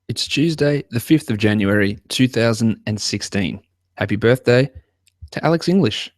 It's Tuesday, the 5th of January, 2016. Happy birthday to Alex English.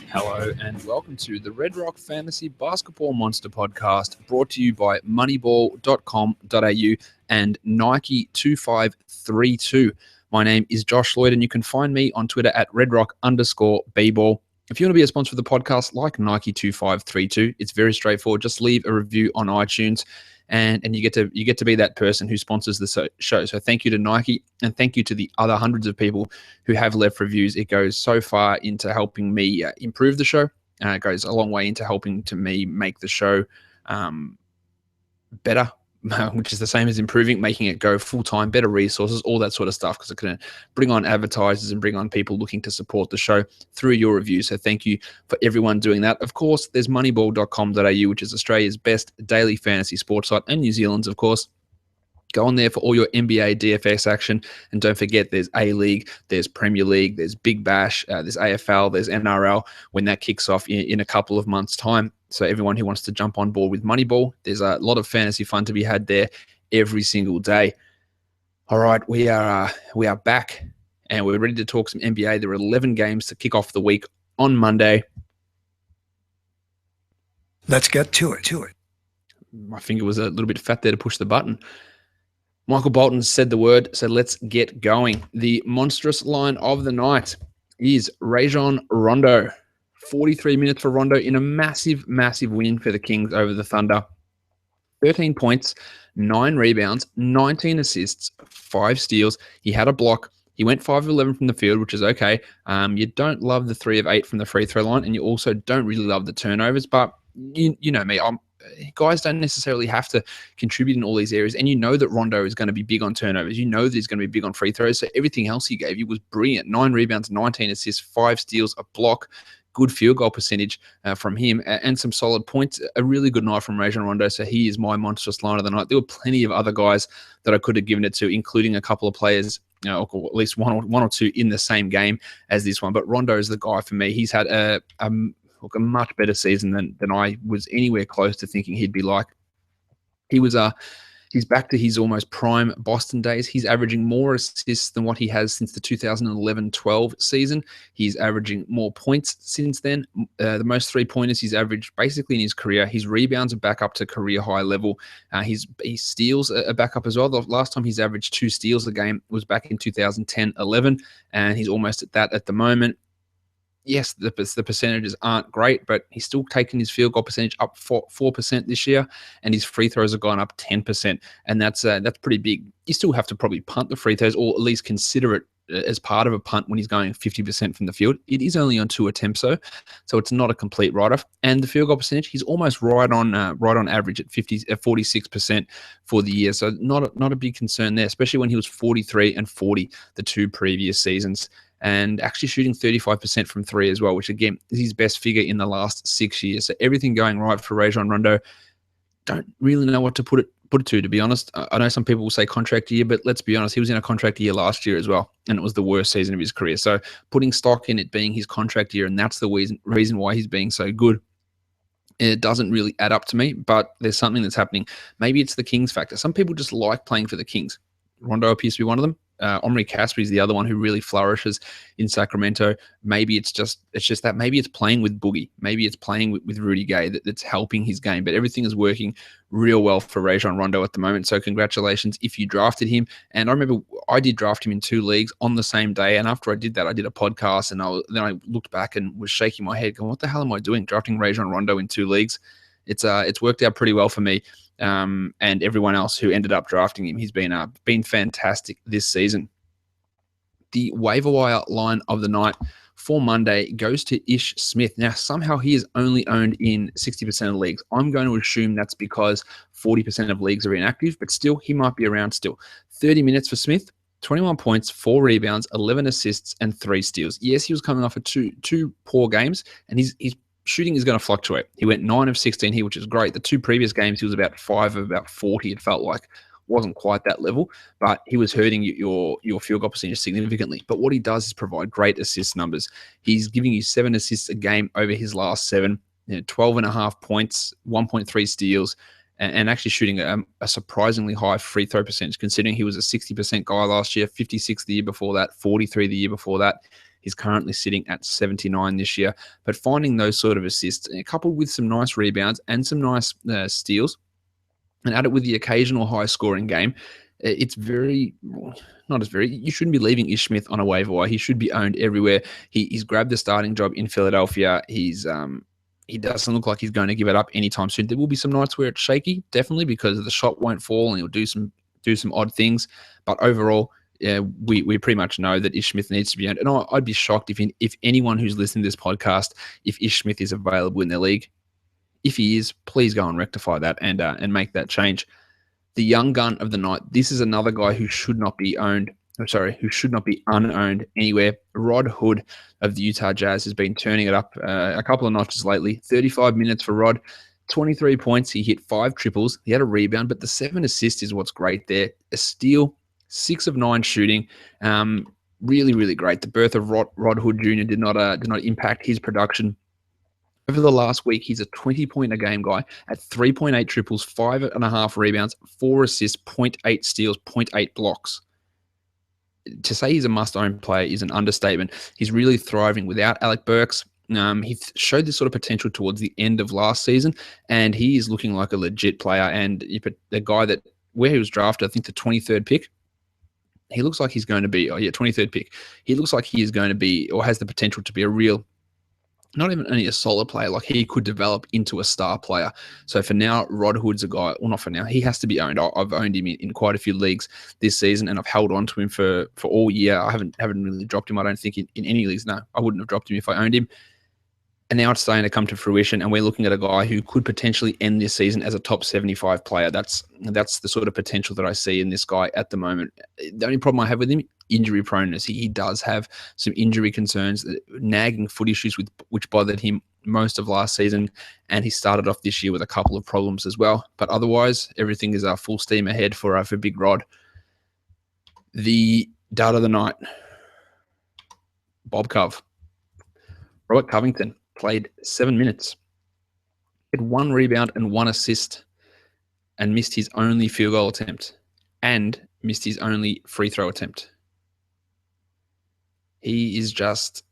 Hello and welcome to the Red Rock Fantasy Basketball Monster podcast, brought to you by moneyball.com.au and Nike 2532. My name is Josh Lloyd and you can find me on Twitter at redrock_bball. If you want to be a sponsor of the podcast like Nike 2532, it's very straightforward. Just leave a review on iTunes and you get to be that person who sponsors the show. So thank you to Nike and thank you to the other hundreds of people who have left reviews. It goes so far into helping me improve the show. It goes a long way into helping to me make the show better, which is the same as improving, making it go full-time, better resources, all that sort of stuff, because it can bring on advertisers and bring on people looking to support the show through your reviews. So thank you for everyone doing that. Of course, there's moneyball.com.au, which is Australia's best daily fantasy sports site, and New Zealand's, of course. Go on there for all your NBA DFS action. And don't forget, there's A-League, there's Premier League, there's Big Bash, there's AFL, there's NRL when that kicks off in a couple of months' time. So everyone who wants to jump on board with Moneyball, there's a lot of fantasy fun to be had there every single day. All right, we are back and we're ready to talk some NBA. There are 11 games to kick off the week on Monday. Let's get to it. My finger was a little bit fat there to push the button. Michael Bolton said the word, so let's get going. The monstrous line of the night is Rajon Rondo. 43 minutes for Rondo in a massive, massive win for the Kings over the Thunder. 13 points, 9 rebounds, 19 assists, 5 steals. He had a block. He went 5 of 11 from the field, which is okay. You don't love the 3 of 8 from the free throw line, and you also don't really love the turnovers, but you know me, guys don't necessarily have to contribute in all these areas. And you know that Rondo is going to be big on turnovers. You know that he's going to be big on free throws. So everything else he gave you was brilliant. 9 rebounds, 19 assists, 5 steals, a block, good field goal percentage from him, and some solid points. A really good night from Rajon Rondo. So he is my monstrous line of the night. There were plenty of other guys that I could have given it to, including a couple of players, or at least one or two in the same game as this one. But Rondo is the guy for me. He's had a much better season than I was anywhere close to thinking he'd be like. He's back to his almost prime Boston days. He's averaging more assists than what he has since the 2011-12 season. He's averaging more points since then. The most 3-pointers he's averaged basically in his career. His rebounds are back up to career high level. His steals are back up as well. The last time he's averaged 2 steals a game was back in 2010-11, and he's almost at that at the moment. Yes, the percentages aren't great, but he's still taken his field goal percentage up 4% this year, and his free throws have gone up 10%, and that's pretty big. You still have to probably punt the free throws, or at least consider it as part of a punt when he's going 50% from the field. It is only on 2 attempts, so it's not a complete write-off. And the field goal percentage, he's almost right on average at 46% for the year. So not a big concern there, especially when he was 43 and 40 the 2 previous seasons. And actually shooting 35% from 3 as well, which again is his best figure in the last 6 years. So everything going right for Rajon Rondo. Don't really know what to put it to be honest. I know some people will say contract year, but let's be honest, he was in a contract year last year as well, and it was the worst season of his career. So putting stock in it being his contract year, and that's the reason why he's being so good, it doesn't really add up to me, but there's something that's happening. Maybe it's the Kings factor. Some people just like playing for the Kings. Rondo appears to be one of them. Omri Caspi is the other one who really flourishes in Sacramento. Maybe it's just that. Maybe it's playing with Boogie. Maybe it's playing with Rudy Gay that's helping his game. But everything is working real well for Rajon Rondo at the moment. So congratulations if you drafted him. And I remember I did draft him in 2 leagues on the same day. And after I did that, I did a podcast, and then I looked back and was shaking my head, going, "What the hell am I doing? Drafting Rajon Rondo in 2 leagues?" It's worked out pretty well for me. And everyone else who ended up drafting him. He's been fantastic this season. The waiver wire line of the night for Monday goes to Ish Smith. Now, somehow he is only owned in 60% of leagues. I'm going to assume that's because 40% of leagues are inactive, but still, he might be around still. 30 minutes for Smith, 21 points, 4 rebounds, 11 assists, and 3 steals. Yes, he was coming off of two poor games, and he's shooting is going to fluctuate. He went 9 of 16 here, which is great. The 2 previous games, he was about 5 of about 40, it felt like. Wasn't quite that level, but he was hurting your field goal percentage significantly. But what he does is provide great assist numbers. He's giving you 7 assists a game over his last 7, 12.5 points, 1.3 steals, and actually shooting a surprisingly high free throw percentage, considering he was a 60% guy last year, 56 the year before that, 43 the year before that. He's currently sitting at 79 this year. But finding those sort of assists, coupled with some nice rebounds and some nice steals, and add it with the occasional high-scoring game, it's very not as very. You shouldn't be leaving Ish Smith on a waiver wire. He should be owned everywhere. He's grabbed the starting job in Philadelphia. He doesn't look like he's going to give it up anytime soon. There will be some nights where it's shaky, definitely, because the shot won't fall and he'll do some odd things. But overall, we pretty much know that Ish Smith needs to be owned. And I'd be shocked if anyone who's listening to this podcast, if Ish Smith is available in their league. If he is, please go and rectify that and make that change. The young gun of the night. This is another guy who should not be owned. Who should not be unowned anywhere. Rod Hood of the Utah Jazz has been turning it up a couple of notches lately. 35 minutes for Rod, 23 points. He hit 5 triples. He had a rebound, but the 7 assists is what's great there. A steal, 6 of 9 shooting. Really, really great. The birth of Rod Hood Jr. did not impact his production. Over the last week, he's a 20-point-a-game guy at 3.8 triples, 5.5 rebounds, 4 assists, 0.8 steals, 0.8 blocks. To say he's a must-own player is an understatement. He's really thriving without Alec Burks. He showed this sort of potential towards the end of last season, and he is looking like a legit player. And the guy where he was drafted, I think the 23rd pick, he looks like he's going to be, 23rd pick. He looks like he is going to be, or has the potential to be a real, not even only a solid player, like he could develop into a star player. So for now, Rod Hood's a guy, well, not for now, he has to be owned. I've owned him in quite a few leagues this season, and I've held on to him for all year. I haven't really dropped him, I don't think, in any leagues. No, I wouldn't have dropped him if I owned him. And now it's starting to come to fruition, and we're looking at a guy who could potentially end this season as a top 75 player. That's the sort of potential that I see in this guy at the moment. The only problem I have with him, injury proneness. He does have some injury concerns, nagging foot issues which bothered him most of last season, and he started off this year with a couple of problems as well. But otherwise, everything is full steam ahead for Big Rod. The dart of the night, Bob Cove. Robert Covington played 7 minutes, had 1 rebound and 1 assist, and missed his only field goal attempt and missed his only free throw attempt. He is just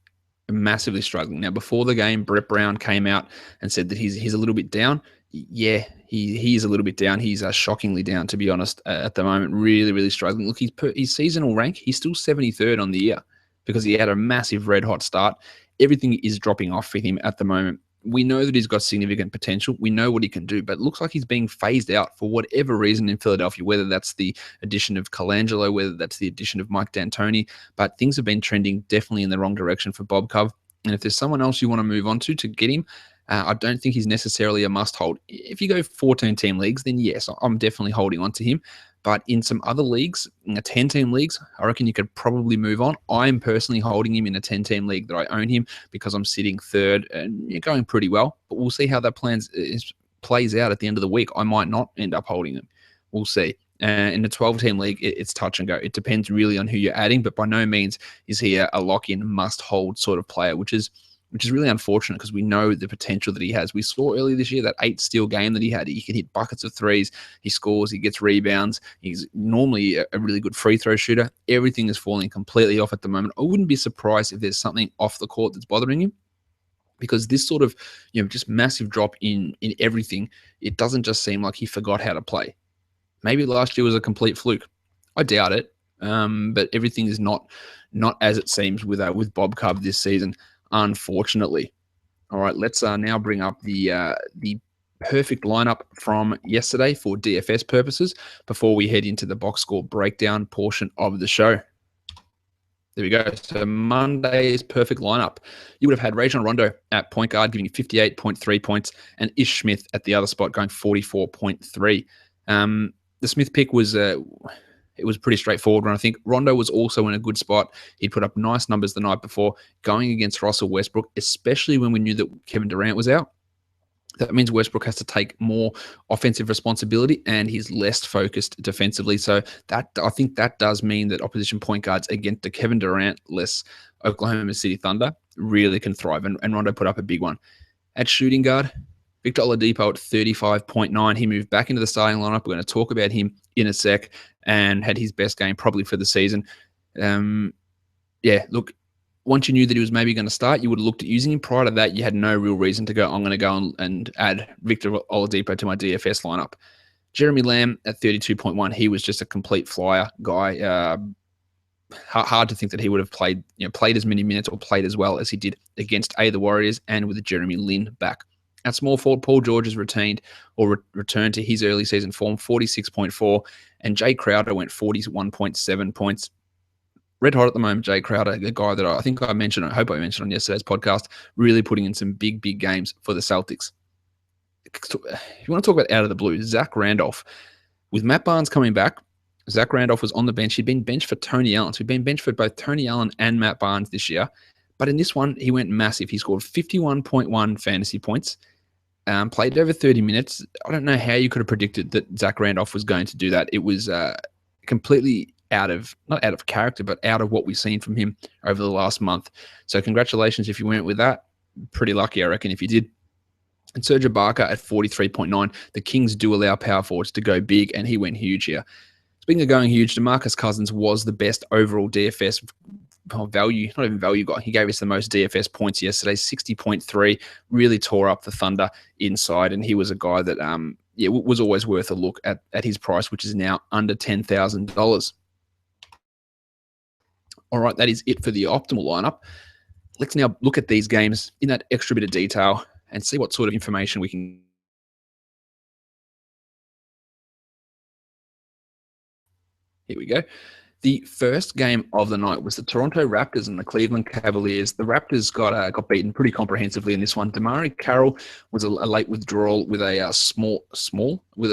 massively struggling. Now, before the game, Brett Brown came out and said that he's a little bit down. Yeah, he is a little bit down. He's shockingly down, to be honest, at the moment. Really, really struggling. Look, his seasonal rank, he's still 73rd on the year because he had a massive red-hot start. Everything is dropping off for him at the moment. We know that he's got significant potential. We know what he can do, but it looks like he's being phased out for whatever reason in Philadelphia, whether that's the addition of Colangelo, whether that's the addition of Mike D'Antoni, but things have been trending definitely in the wrong direction for Bob Cove. And if there's someone else you want to move on to get him, I don't think he's necessarily a must-hold. If you go 14-team leagues, then yes, I'm definitely holding on to him. But in some other leagues, in 10-team leagues, I reckon you could probably move on. I'm personally holding him in a 10-team league that I own him because I'm sitting 3rd and going pretty well. But we'll see how that plays out at the end of the week. I might not end up holding him. We'll see. In the 12-team league, it's touch and go. It depends really on who you're adding, but by no means is he a lock-in, must-hold sort of player, which is really unfortunate because we know the potential that he has. We saw earlier this year that 8-steal game that he had. He can hit buckets of threes. He scores. He gets rebounds. He's normally a really good free throw shooter. Everything is falling completely off at the moment. I wouldn't be surprised if there's something off the court that's bothering him, because this sort of just massive drop in everything, it doesn't just seem like he forgot how to play. Maybe last year was a complete fluke. I doubt it. But everything is not as it seems with Bob Cove this season, unfortunately. All right, let's now bring up the perfect lineup from yesterday for DFS purposes before we head into the box score breakdown portion of the show. There we go. So Monday's perfect lineup. You would have had Rajon Rondo at point guard giving you 58.3 points and Ish Smith at the other spot going 44.3. The Smith pick was it was a pretty straightforward one. I think Rondo was also in a good spot. He'd put up nice numbers the night before going against Russell Westbrook, especially when we knew that Kevin Durant was out. That means Westbrook has to take more offensive responsibility and he's less focused defensively. So that I think that does mean that opposition point guards against the Kevin Durant-less Oklahoma City Thunder really can thrive. And Rondo put up a big one. At shooting guard, Victor Oladipo at 35.9. He moved back into the starting lineup. We're going to talk about him in a sec, and had his best game probably for the season. Look, once you knew that he was maybe going to start, you would have looked at using him. Prior to that, you had no real reason to go, I'm going to go and add Victor Oladipo to my DFS lineup. Jeremy Lamb at 32.1. He was just a complete flyer guy. Hard to think that he would have played as many minutes or played as well as he did against the Warriors and with Jeremy Lin back. At small forward, Paul George has returned to his early season form, 46.4, and Jay Crowder went 41.7 points. Red hot at the moment, Jay Crowder, the guy that I hope I mentioned on yesterday's podcast, really putting in some big games for the Celtics. If you want to talk about out of the blue, Zach Randolph. With Matt Barnes coming back, Zach Randolph was on the bench. He'd been benched for Tony Allen. So he'd been benched for both Tony Allen and Matt Barnes this year. But in this one, he went massive. He scored 51.1 fantasy points. Played over 30 minutes. I don't know how you could have predicted that Zach Randolph was going to do that. It was completely not out of character, but out of what we've seen from him over the last month. So congratulations if you went with that. Pretty lucky, I reckon, if you did. And Serge Ibaka at 43.9. The Kings do allow power forwards to go big, and he went huge here. Speaking of going huge, DeMarcus Cousins was the best overall DFS value, not even value guy. He gave us the most DFS points yesterday, 60.3, really tore up the Thunder inside, and he was a guy that was always worth a look at his price, which is now under $10,000. All right, that is it for the optimal lineup. Let's now look at these games in that extra bit of detail and see what sort of information we can. Here we go. The first game of the night was the Toronto Raptors and the Cleveland Cavaliers. The Raptors got beaten pretty comprehensively in this one. DeMarre Carroll was a late withdrawal with a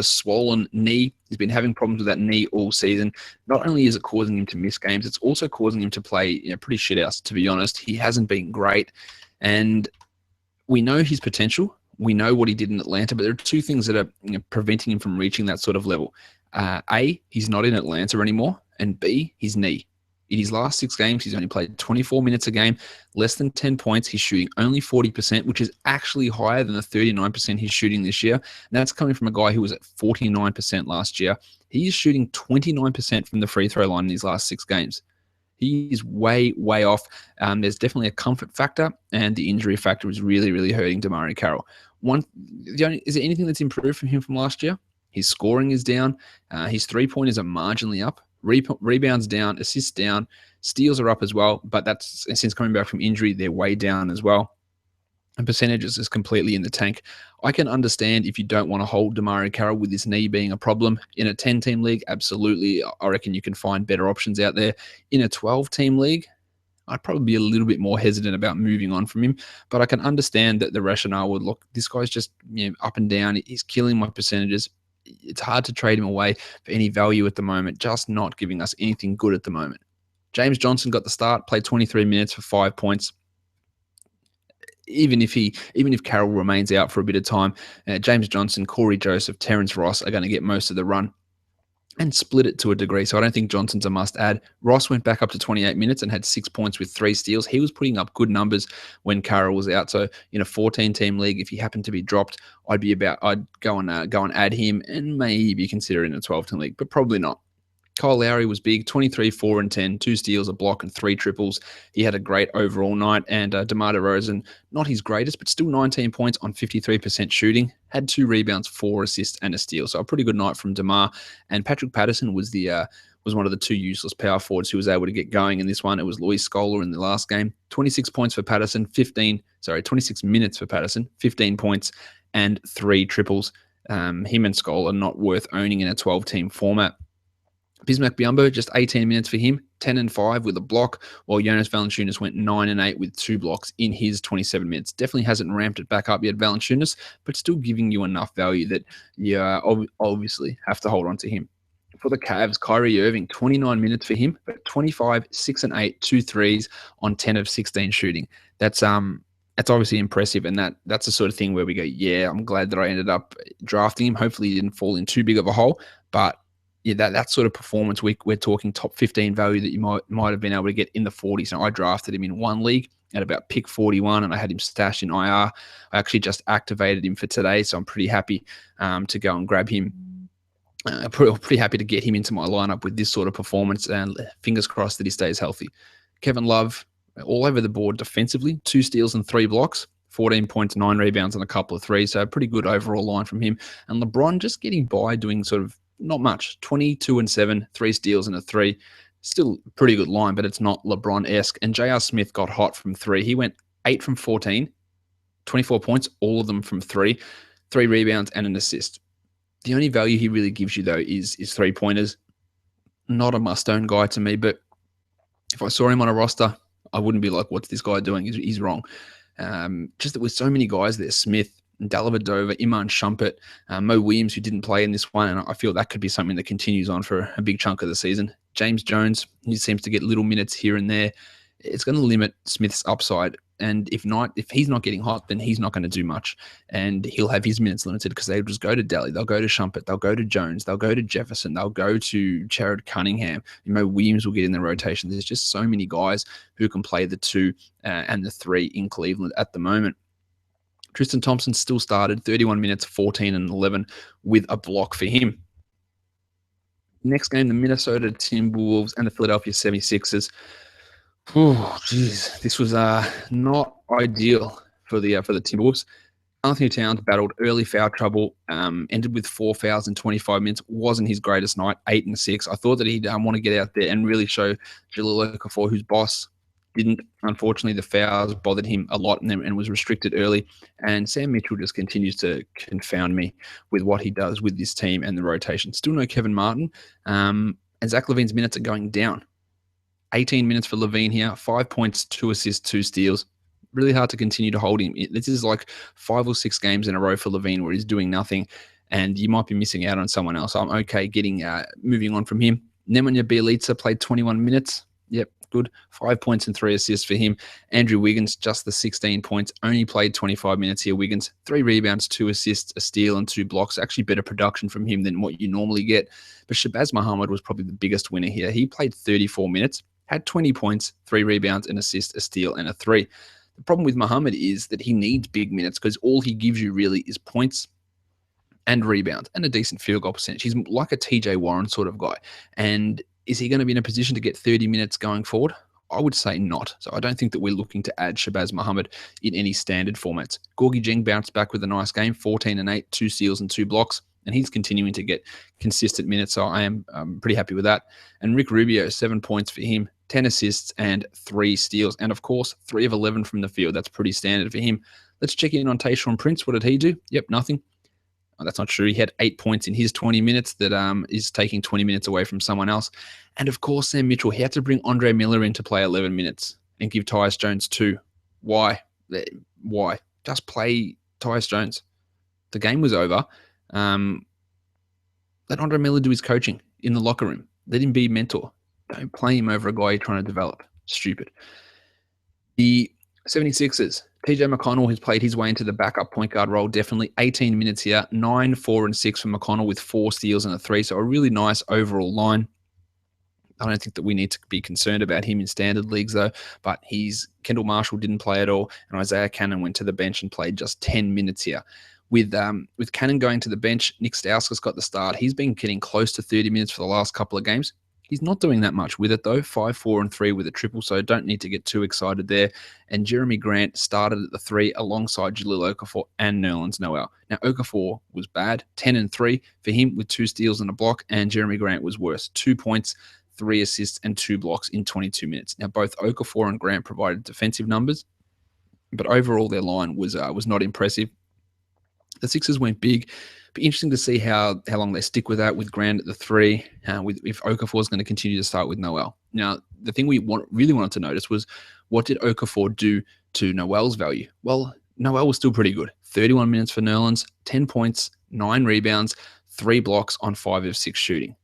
swollen knee. He's been having problems with that knee all season. Not only is it causing him to miss games, it's also causing him to play pretty shit house, to be honest. He hasn't been great, and we know his potential. We know what he did in Atlanta, but there are two things that are preventing him from reaching that sort of level. A, he's not in Atlanta anymore, and B, his knee. In his last 6 games, he's only played 24 minutes a game, less than 10 points. He's shooting only 40%, which is actually higher than the 39% he's shooting this year. And that's coming from a guy who was at 49% last year. He is shooting 29% from the free throw line in his last 6 games. He is way off. There's definitely a comfort factor, and the injury factor is really hurting DeMarre Carroll. Is there anything that's improved from him from last year? His scoring is down. His three-pointers are marginally up. Rebounds down. Assists down. Steals are up as well, but that's since coming back from injury, they're way down as well. And percentages is completely in the tank. I can understand if you don't want to hold DeMarre Carroll with his knee being a problem. In a 10-team league, absolutely. I reckon you can find better options out there. In a 12-team league, I'd probably be a little bit more hesitant about moving on from him, but I can understand that the rationale would look, this guy's just up and down. He's killing my percentages. It's hard to trade him away for any value at the moment, just not giving us anything good at the moment. James Johnson got the start, played 23 minutes for 5 points. Even if Carroll remains out for a bit of time, James Johnson, Corey Joseph, Terrence Ross are going to get most of the run and split it to a degree. So I don't think Johnson's a must-add. Ross went back up to 28 minutes and had 6 points with 3 steals. He was putting up good numbers when Carroll was out. So in a 14-team league, if he happened to be dropped, I'd go and add him and maybe consider it in a 12-team league, but probably not. Kyle Lowry was big, 23, 4 and 10, 2 steals, a block, and 3 triples. He had a great overall night. And DeMar DeRozan, not his greatest, but still 19 points on 53% shooting. Had 2 rebounds, 4 assists, and a steal. So a pretty good night from DeMar. And Patrick Patterson was one of the 2 useless power forwards who was able to get going in this one. It was Luis Scola in the last game. 26 points for Patterson, 26 minutes for Patterson, 15 points, and 3 triples. Him and Scola are not worth owning in a 12-team format. Bismack Biyombo, just 18 minutes for him, 10 and 5 with a block, while Jonas Valanciunas went 9 and 8 with 2 blocks in his 27 minutes. Definitely hasn't ramped it back up yet, Valanciunas, but still giving you enough value that you obviously have to hold on to him. For the Cavs, Kyrie Irving, 29 minutes for him, but 25, 6 and 8, 2 threes on 10 of 16 shooting. That's obviously impressive, and that's the sort of thing where we go, yeah, I'm glad that I ended up drafting him. Hopefully he didn't fall in too big of a hole, but yeah, that sort of performance, we're talking top 15 value that you might have been able to get in the 40s. Now, I drafted him in one league at about pick 41, and I had him stashed in IR. I actually just activated him for today, so I'm pretty happy to go and grab him. Pretty happy to get him into my lineup with this sort of performance, and fingers crossed that he stays healthy. Kevin Love, all over the board defensively, 2 steals and 3 blocks, 14 points, 9 rebounds, and a couple of threes. So a pretty good overall line from him. And LeBron just getting by, doing sort of not much, 22 and 7, 3 steals and a 3. Still a pretty good line, but it's not LeBron-esque. And J.R. Smith got hot from 3. He went 8 from 14, 24 points, all of them from 3, 3 rebounds and an assist. The only value he really gives you, though, is 3-pointers. Not a must-own guy to me, but if I saw him on a roster, I wouldn't be like, what's this guy doing? He's wrong. Just that with so many guys there, Smith, Dellavedova, Iman Shumpert, Mo Williams, who didn't play in this one, and I feel that could be something that continues on for a big chunk of the season. James Jones, he seems to get little minutes here and there. It's going to limit Smith's upside. And if he's not getting hot, then he's not going to do much. And he'll have his minutes limited because they'll just go to Delly. They'll go to Shumpert. They'll go to Jones. They'll go to Jefferson. They'll go to Jared Cunningham. Williams will get in the rotation. There's just so many guys who can play the 2 and the 3 in Cleveland at the moment. Tristan Thompson still started 31 minutes, 14 and 11 with a block for him. Next game, the Minnesota Timberwolves and the Philadelphia 76ers. Oh, geez, this was not ideal for the Timberwolves. Anthony Towns battled early foul trouble, ended with 4 fouls in 25 minutes. Wasn't his greatest night, 8 and 6. I thought that he'd want to get out there and really show Jahlil Okafor, whose boss didn't. Unfortunately, the fouls bothered him a lot and was restricted early. And Sam Mitchell just continues to confound me with what he does with this team and the rotation. Still no Kevin Martin, and Zach LaVine's minutes are going down. 18 minutes for LaVine here, 5 points, 2 assists, 2 steals. Really hard to continue to hold him. This is like 5 or 6 games in a row for LaVine where he's doing nothing, and you might be missing out on someone else. I'm okay moving on from him. Nemanja Bjelica played 21 minutes. Yep, good. 5 points and 3 assists for him. Andrew Wiggins, just the 16 points, only played 25 minutes here. Wiggins, 3 rebounds, 2 assists, a steal, and 2 blocks. Actually better production from him than what you normally get. But Shabazz Muhammad was probably the biggest winner here. He played 34 minutes. Had 20 points, 3 rebounds, an assist, a steal, and a 3. The problem with Muhammad is that he needs big minutes because all he gives you really is points and rebounds and a decent field goal percentage. He's like a TJ Warren sort of guy. And is he going to be in a position to get 30 minutes going forward? I would say not. So I don't think that we're looking to add Shabazz Muhammad in any standard formats. Gorgie Jeng bounced back with a nice game, 14 and 8, 2 steals and 2 blocks. And he's continuing to get consistent minutes, so I am pretty happy with that. And Rick Rubio, 7 points for him, 10 assists and 3 steals. And, of course, 3 of 11 from the field. That's pretty standard for him. Let's check in on Tayshaun Prince. What did he do? Yep, nothing. Oh, that's not true. He had 8 points in his 20 minutes that is taking 20 minutes away from someone else. And, of course, Sam Mitchell, he had to bring Andre Miller in to play 11 minutes and give Tyus Jones 2. Why? Why? Just play Tyus Jones. The game was over. Let Andre Miller do his coaching in the locker room. Let him be mentor. Don't play him over a guy you're trying to develop. Stupid. The 76ers, TJ McConnell has played his way into the backup point guard role, definitely. 18 minutes here, 9, 4, and 6 from McConnell with 4 steals and a 3. So a really nice overall line. I don't think that we need to be concerned about him in standard leagues, though. But Kendall Marshall didn't play at all, and Isaiah Cannon went to the bench and played just 10 minutes here. With Cannon going to the bench, Nick Stauskas got the start. He's been getting close to 30 minutes for the last couple of games. He's not doing that much with it, though. 5, 4, and 3 with a triple, so don't need to get too excited there. And Jeremy Grant started at the 3 alongside Jahlil Okafor and Nerlens Noel. Now, Okafor was bad, 10 and 3 for him with 2 steals and a block, and Jeremy Grant was worse, 2 points, 3 assists, and 2 blocks in 22 minutes. Now, both Okafor and Grant provided defensive numbers, but overall their line was not impressive. The Sixers went big. Be interesting to see how long they stick with that with Grant at the 3, if Okafor is going to continue to start with Noel. Now, the thing we really wanted to notice was what did Okafor do to Noel's value? Well, Noel was still pretty good. 31 minutes for Nerlens, 10 points, 9 rebounds, 3 blocks on 5 of 6 shooting.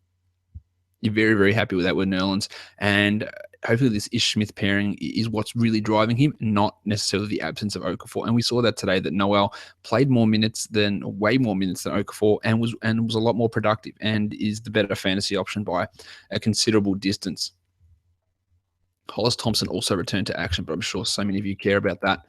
You're very, very happy with that with Nerlens. And hopefully this Ish Smith pairing is what's really driving him, not necessarily the absence of Okafor. And we saw that today that Noel played way more minutes than Okafor and was a lot more productive and is the better fantasy option by a considerable distance. Hollis Thompson also returned to action, but I'm sure so many of you care about that.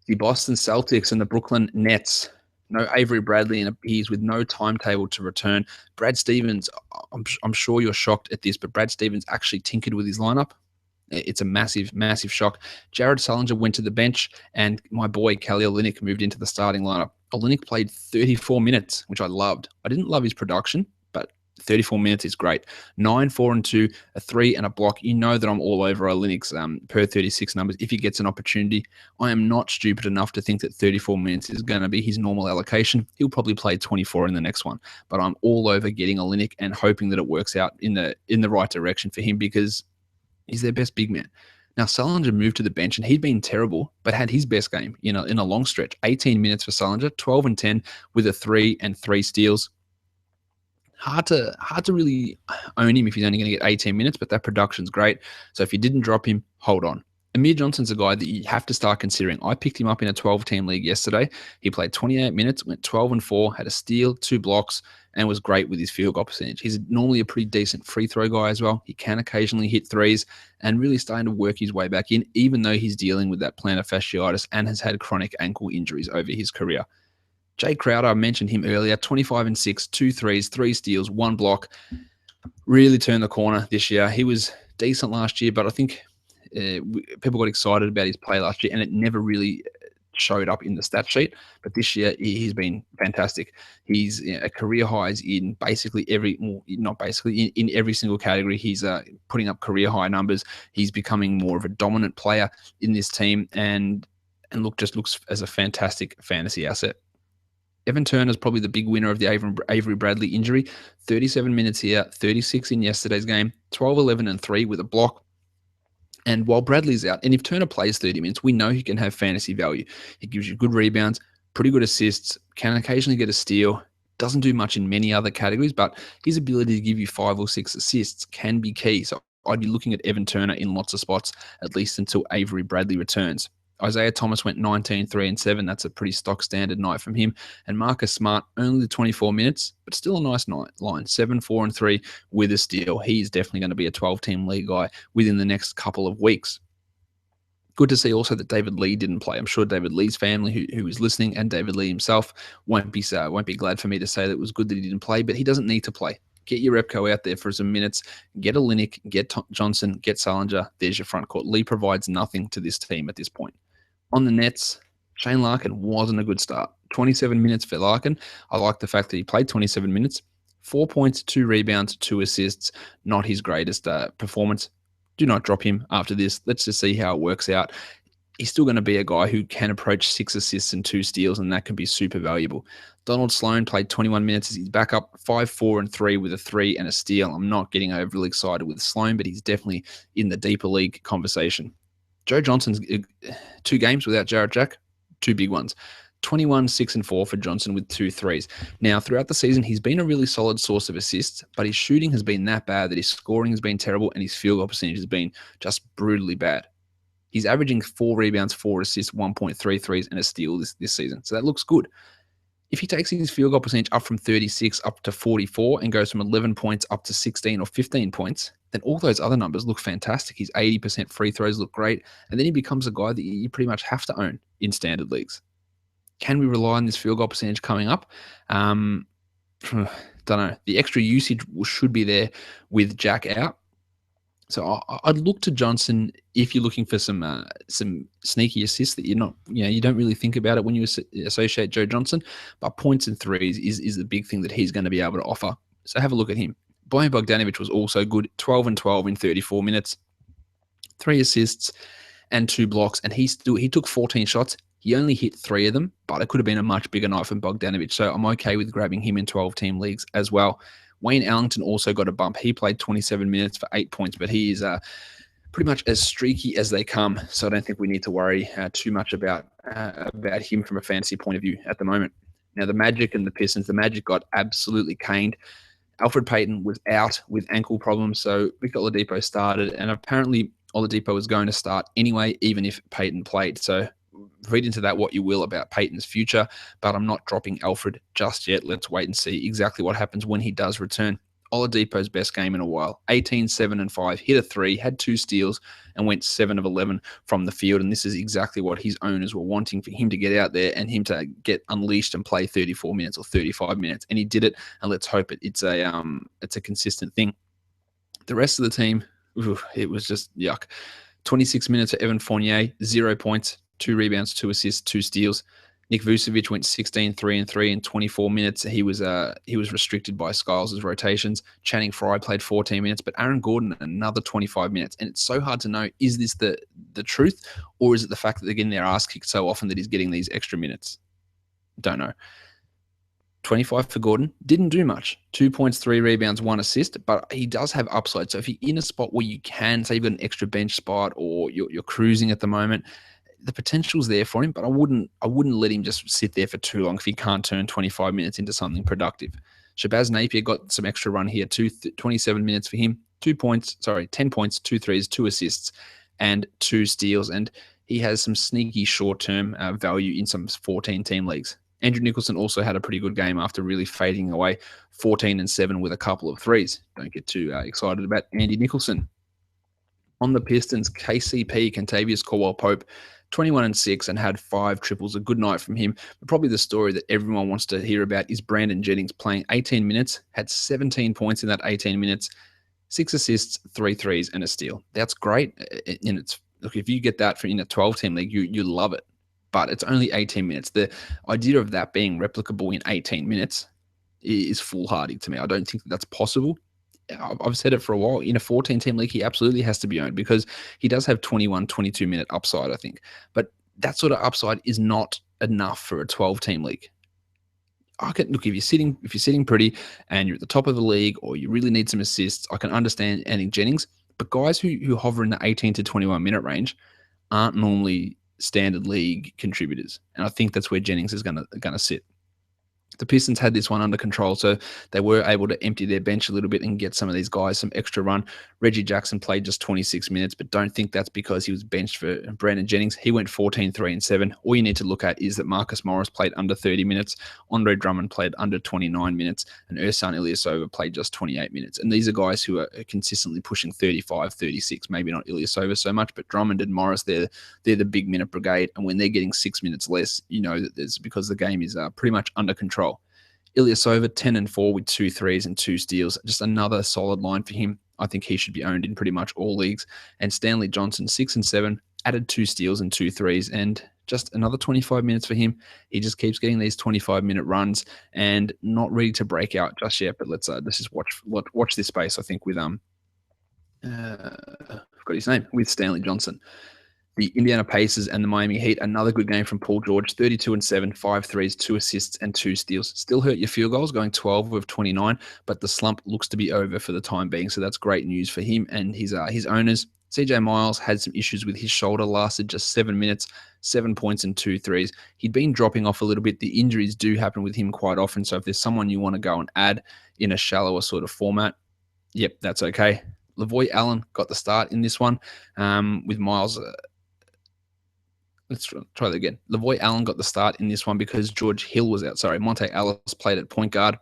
The Boston Celtics and the Brooklyn Nets. No Avery Bradley, and he's with no timetable to return. Brad Stevens, I'm sure you're shocked at this, but Brad Stevens actually tinkered with his lineup. It's a massive, massive shock. Jared Sullinger went to the bench, and my boy Kelly Olynyk moved into the starting lineup. Olynyk played 34 minutes, which I loved. I didn't love his production, but 34 minutes is great. 9, 4, and 2, a 3, and a block. You know that I'm all over Olynyk's per 36 numbers if he gets an opportunity. I am not stupid enough to think that 34 minutes is going to be his normal allocation. He'll probably play 24 in the next one, but I'm all over getting Olynyk and hoping that it works out in the right direction for him because he's their best big man. Now, Sullinger moved to the bench, and he'd been terrible, but had his best game in a long stretch. 18 minutes for Sullinger, 12 and 10 with a 3 and 3 steals. Hard to really own him if he's only going to get 18 minutes, but that production's great. So if you didn't drop him, hold on. Amir Johnson's a guy that you have to start considering. I picked him up in a 12-team league yesterday. He played 28 minutes, went 12 and 4, had a steal, 2 blocks, and was great with his field goal percentage. He's normally a pretty decent free throw guy as well. He can occasionally hit threes and really starting to work his way back in, even though he's dealing with that plantar fasciitis and has had chronic ankle injuries over his career. Jay Crowder, I mentioned him earlier, 25 and 6, 2 threes, 3 steals, 1 block. Really turned the corner this year. He was decent last year, but I think people got excited about his play last year, and it never really showed up in the stat sheet. But this year, he's been fantastic. He's a career highs in basically in every single category. He's putting up career high numbers. He's becoming more of a dominant player in this team, and just looks as a fantastic fantasy asset. Evan Turner's probably the big winner of the Avery Bradley injury. 37 minutes here, 36 in yesterday's game, 12, 11, and 3 with a block. And while Bradley's out, and if Turner plays 30 minutes, we know he can have fantasy value. He gives you good rebounds, pretty good assists, can occasionally get a steal, doesn't do much in many other categories, but his ability to give you 5 or 6 assists can be key. So I'd be looking at Evan Turner in lots of spots, at least until Avery Bradley returns. Isaiah Thomas went 19, 3, and 7. That's a pretty stock standard night from him. And Marcus Smart, only the 24 minutes, but still a nice line. 7, 4, and 3 with a steal. He's definitely going to be a 12-team league guy within the next couple of weeks. Good to see also that David Lee didn't play. I'm sure David Lee's family, who is listening, and David Lee himself won't be glad for me to say that it was good that he didn't play, but he doesn't need to play. Get your Repco out there for some minutes. Get Olynyk, get Johnson, get Sullinger. There's your front court. Lee provides nothing to this team at this point. On the Nets, Shane Larkin wasn't a good start. 27 minutes for Larkin. I like the fact that he played 27 minutes. 4 points, 2 rebounds, 2 assists. Not his greatest performance. Do not drop him after this. Let's just see how it works out. He's still going to be a guy who can approach 6 assists and 2 steals, and that can be super valuable. Donald Sloan played 21 minutes as his backup, 5, 4, and 3 with a 3 and a steal. I'm not getting overly excited with Sloan, but he's definitely in the deeper league conversation. Joe Johnson's 2 games without Jarrett Jack, 2 big ones. 21, 6, and 4 for Johnson with 2 threes. Now, throughout the season, he's been a really solid source of assists, but his shooting has been that bad that his scoring has been terrible and his field goal percentage has been just brutally bad. He's averaging 4 rebounds, 4 assists, 1.3 threes, and a steal this season. So that looks good. If he takes his field goal percentage up from 36 up to 44 and goes from 11 points up to 16 or 15 points, then all those other numbers look fantastic. His 80% free throws look great. And then he becomes a guy that you pretty much have to own in standard leagues. Can we rely on this field goal percentage coming up? Don't know. The extra usage should be there with Jack out. So I'd look to Johnson if you're looking for some sneaky assists that you don't really think about it when you associate Joe Johnson, but points and threes is the big thing that he's going to be able to offer. So have a look at him. Bojan Bogdanovic was also good, 12 and 12 in 34 minutes, 3 assists and 2 blocks, and he took 14 shots. He only hit 3 of them, but it could have been a much bigger night from Bogdanovic. So I'm okay with grabbing him in 12-team leagues as well. Wayne Ellington also got a bump. He played 27 minutes for 8 points, but he is pretty much as streaky as they come. So I don't think we need to worry too much about him from a fantasy point of view at the moment. Now, the Magic and the Pistons, the Magic got absolutely caned. Alfred Payton was out with ankle problems, so Victor Oladipo started, and apparently Oladipo was going to start anyway, even if Payton played. So read into that what you will about Payton's future, but I'm not dropping Alfred just yet. Let's wait and see exactly what happens when he does return. Oladipo's best game in a while. 18, 7, and 5, hit a 3, had 2 steals, and went 7 of 11 from the field. And this is exactly what his owners were wanting, for him to get out there and him to get unleashed and play 34 minutes or 35 minutes. And he did it, and let's hope it's a consistent thing. The rest of the team, it was just yuck. 26 minutes for Evan Fournier, 0 points, 2 rebounds, 2 assists, 2 steals. Nick Vucevic went 16, 3 and 3 in 24 minutes. He was restricted by Skiles' rotations. Channing Frye played 14 minutes, but Aaron Gordon another 25 minutes. And it's so hard to know, is this the truth, or is it the fact that they're getting their ass kicked so often that he's getting these extra minutes? Don't know. 25 for Gordon, didn't do much. 2 points, 3 rebounds, 1 assist, but he does have upside. So if you're in a spot where you can, say you've got an extra bench spot or you're cruising at the moment, the potential's there for him, but I wouldn't let him just sit there for too long if he can't turn 25 minutes into something productive. Shabazz Napier got some extra run here, 27 minutes for him, 10 points, 2 threes, 2 assists, and 2 steals, and he has some sneaky short-term value in some 14-team leagues. Andrew Nicholson also had a pretty good game after really fading away, 14 and 7 with a couple of threes. Don't get too excited about Andy Nicholson. On the Pistons, KCP, Kentavious Caldwell-Pope, 21 and 6 and had 5 triples. A good night from him. But probably the story that everyone wants to hear about is Brandon Jennings playing 18 minutes, had 17 points in that 18 minutes, 6 assists, 3 threes, and a steal. That's great. And look, if you get that in a 12-team league, you love it. But it's only 18 minutes. The idea of that being replicable in 18 minutes is foolhardy to me. I don't think that's possible. I've said it for a while. In a 14-team league, he absolutely has to be owned because he does have 21, 22-minute upside, I think. But that sort of upside is not enough for a 12-team league. Look, if you're sitting pretty and you're at the top of the league or you really need some assists, I can understand adding Jennings. But guys who hover in the 18 to 21-minute range aren't normally standard league contributors. And I think that's where Jennings is gonna sit. The Pistons had this one under control, so they were able to empty their bench a little bit and get some of these guys some extra run. Reggie Jackson played just 26 minutes, but don't think that's because he was benched for Brandon Jennings. He went 14, 3 and 7. All you need to look at is that Marcus Morris played under 30 minutes, Andre Drummond played under 29 minutes, and Ersan Ilyasova played just 28 minutes. And these are guys who are consistently pushing 35, 36, maybe not Ilyasova so much, but Drummond and Morris, they're the big minute brigade. And when they're getting 6 minutes less, you know that it's because the game is pretty much under control. Ilyasova, 10 and 4 with 2 threes and 2 steals. Just another solid line for him. I think he should be owned in pretty much all leagues. And Stanley Johnson, 6 and 7, added 2 steals and 2 threes, and just another 25 minutes for him. He just keeps getting these 25-minute runs and not ready to break out just yet. But let's just watch this space. I think with I've got his name, with Stanley Johnson. The Indiana Pacers and the Miami Heat, another good game from Paul George, 32 and 7, 5 threes, 2 assists, and 2 steals. Still hurt your field goals, going 12 of 29, but the slump looks to be over for the time being. So that's great news for him and his owners. CJ Miles had some issues with his shoulder, lasted just 7 minutes, 7 points and 2 threes. He'd been dropping off a little bit. The injuries do happen with him quite often. So if there's someone you want to go and add in a shallower sort of format, yep, that's okay. Lavoy Allen got the start in this one with Miles. Let's try that again. Lavoy Allen got the start in this one because George Hill was out. Sorry, Monte Ellis played at point guard.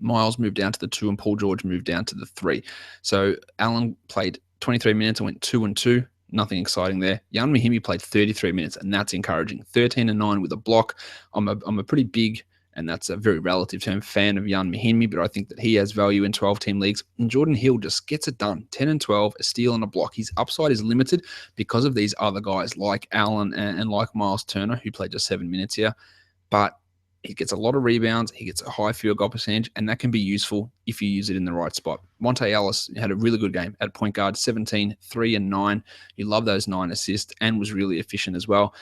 Miles moved down to the 2, and Paul George moved down to the 3. So Allen played 23 minutes and went 2 and 2. Nothing exciting there. Jan Mahimi played 33 minutes, and that's encouraging. 13 and 9 with a block. I'm a pretty big, and that's a very relative term, fan of Jan Mahimi, but I think that he has value in 12-team leagues. And Jordan Hill just gets it done. 10 and 12, a steal and a block. His upside is limited because of these other guys like Allen and like Miles Turner, who played just 7 minutes here. But he gets a lot of rebounds. He gets a high field goal percentage, and that can be useful if you use it in the right spot. Monte Ellis had a really good game at point guard, 17, 3 and 9. You love those 9 assists and was really efficient as well.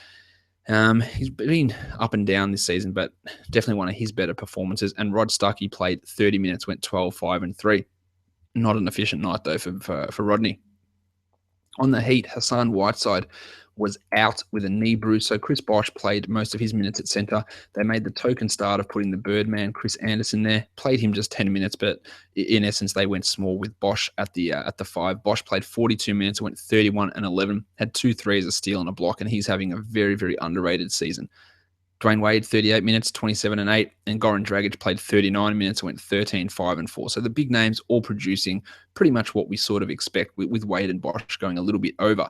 He's been up and down this season, but definitely one of his better performances. And Rod Stuckey played 30 minutes, went 12, 5 and 3. Not an efficient night, though, for Rodney. On the Heat, Hassan Whiteside was out with a knee bruise, so Chris Bosh played most of his minutes at centre. They made the token start of putting the Birdman, Chris Anderson, there. Played him just 10 minutes, but in essence, they went small with Bosh at the 5. Bosh played 42 minutes, went 31 and 11, had 2 threes, a steal, and a block, and he's having a very, very underrated season. Dwayne Wade, 38 minutes, 27 and 8, and Goran Dragic played 39 minutes and went 13, 5 and 4. So the big names all producing pretty much what we sort of expect with Wade and Bosh going a little bit over.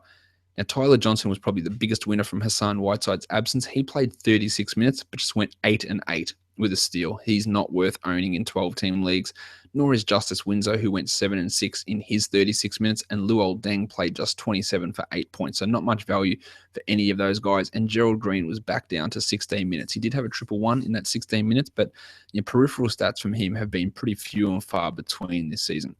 Now, Tyler Johnson was probably the biggest winner from Hassan Whiteside's absence. He played 36 minutes, but just went 8 and 8 with a steal. He's not worth owning in 12-team leagues, nor is Justice Winslow, who went 7 and 6 in his 36 minutes, and Luol Deng played just 27 for 8 points. So not much value for any of those guys. And Gerald Green was back down to 16 minutes. He did have a 1-1 in that 16 minutes, but peripheral stats from him have been pretty few and far between this season.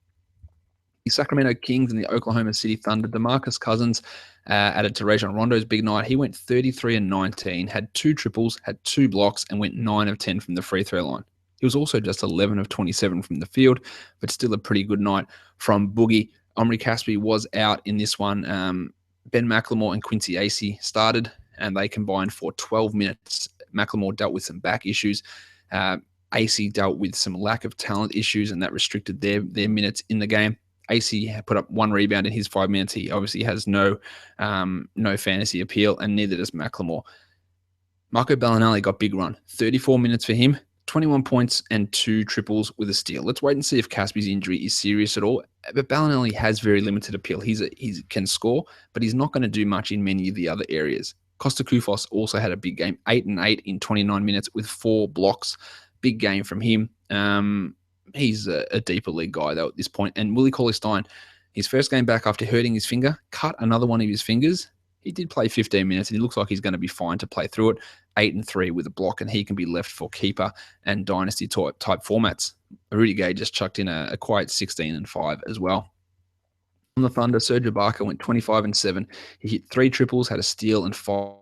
The Sacramento Kings and the Oklahoma City Thunder, DeMarcus Cousins added to Rajon Rondo's big night. He went 33 and 19, had 2 triples, had 2 blocks, and went 9 of 10 from the free throw line. He was also just 11 of 27 from the field, but still a pretty good night from Boogie. Omri Caspi was out in this one. Ben McLemore and Quincy Acey started, and they combined for 12 minutes. McLemore dealt with some back issues. Acey dealt with some lack of talent issues, and that restricted their minutes in the game. AC put up 1 rebound in his 5 minutes. He obviously has no fantasy appeal, and neither does McLemore. Marco Bellinelli got big run. 34 minutes for him, 21 points and 2 triples with a steal. Let's wait and see if Caspi's injury is serious at all. But Bellinelli has very limited appeal. He can score, but he's not going to do much in many of the other areas. Costa Koufos also had a big game, 8 and 8 in 29 minutes with 4 blocks. Big game from him. He's a deeper league guy, though, at this point. And Willie Cauley-Stein, his first game back after hurting his finger, cut another one of his fingers. He did play 15 minutes, and he looks like he's going to be fine to play through it. 8 and 3 with a block, and he can be left for keeper and dynasty type formats. Rudy Gay just chucked in a quiet 16 and 5 as well. On the Thunder, Serge Ibaka went 25 and 7. He hit 3 triples, had a steal, and 5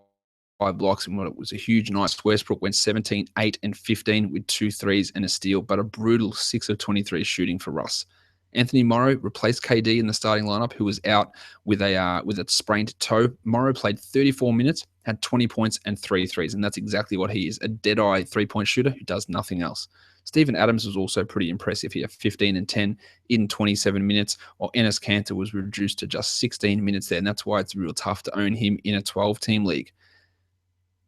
blocks in what was a huge night. Westbrook went 17, 8, and 15 with 2 threes and a steal, but a brutal 6 of 23 shooting for Russ. Anthony Morrow replaced KD in the starting lineup, who was out with a sprained toe. Morrow played 34 minutes, had 20 points and 3 threes, and that's exactly what he is, a dead-eye three-point shooter who does nothing else. Steven Adams was also pretty impressive here, 15 and 10 in 27 minutes, while Enes Kanter was reduced to just 16 minutes there, and that's why it's real tough to own him in a 12-team league.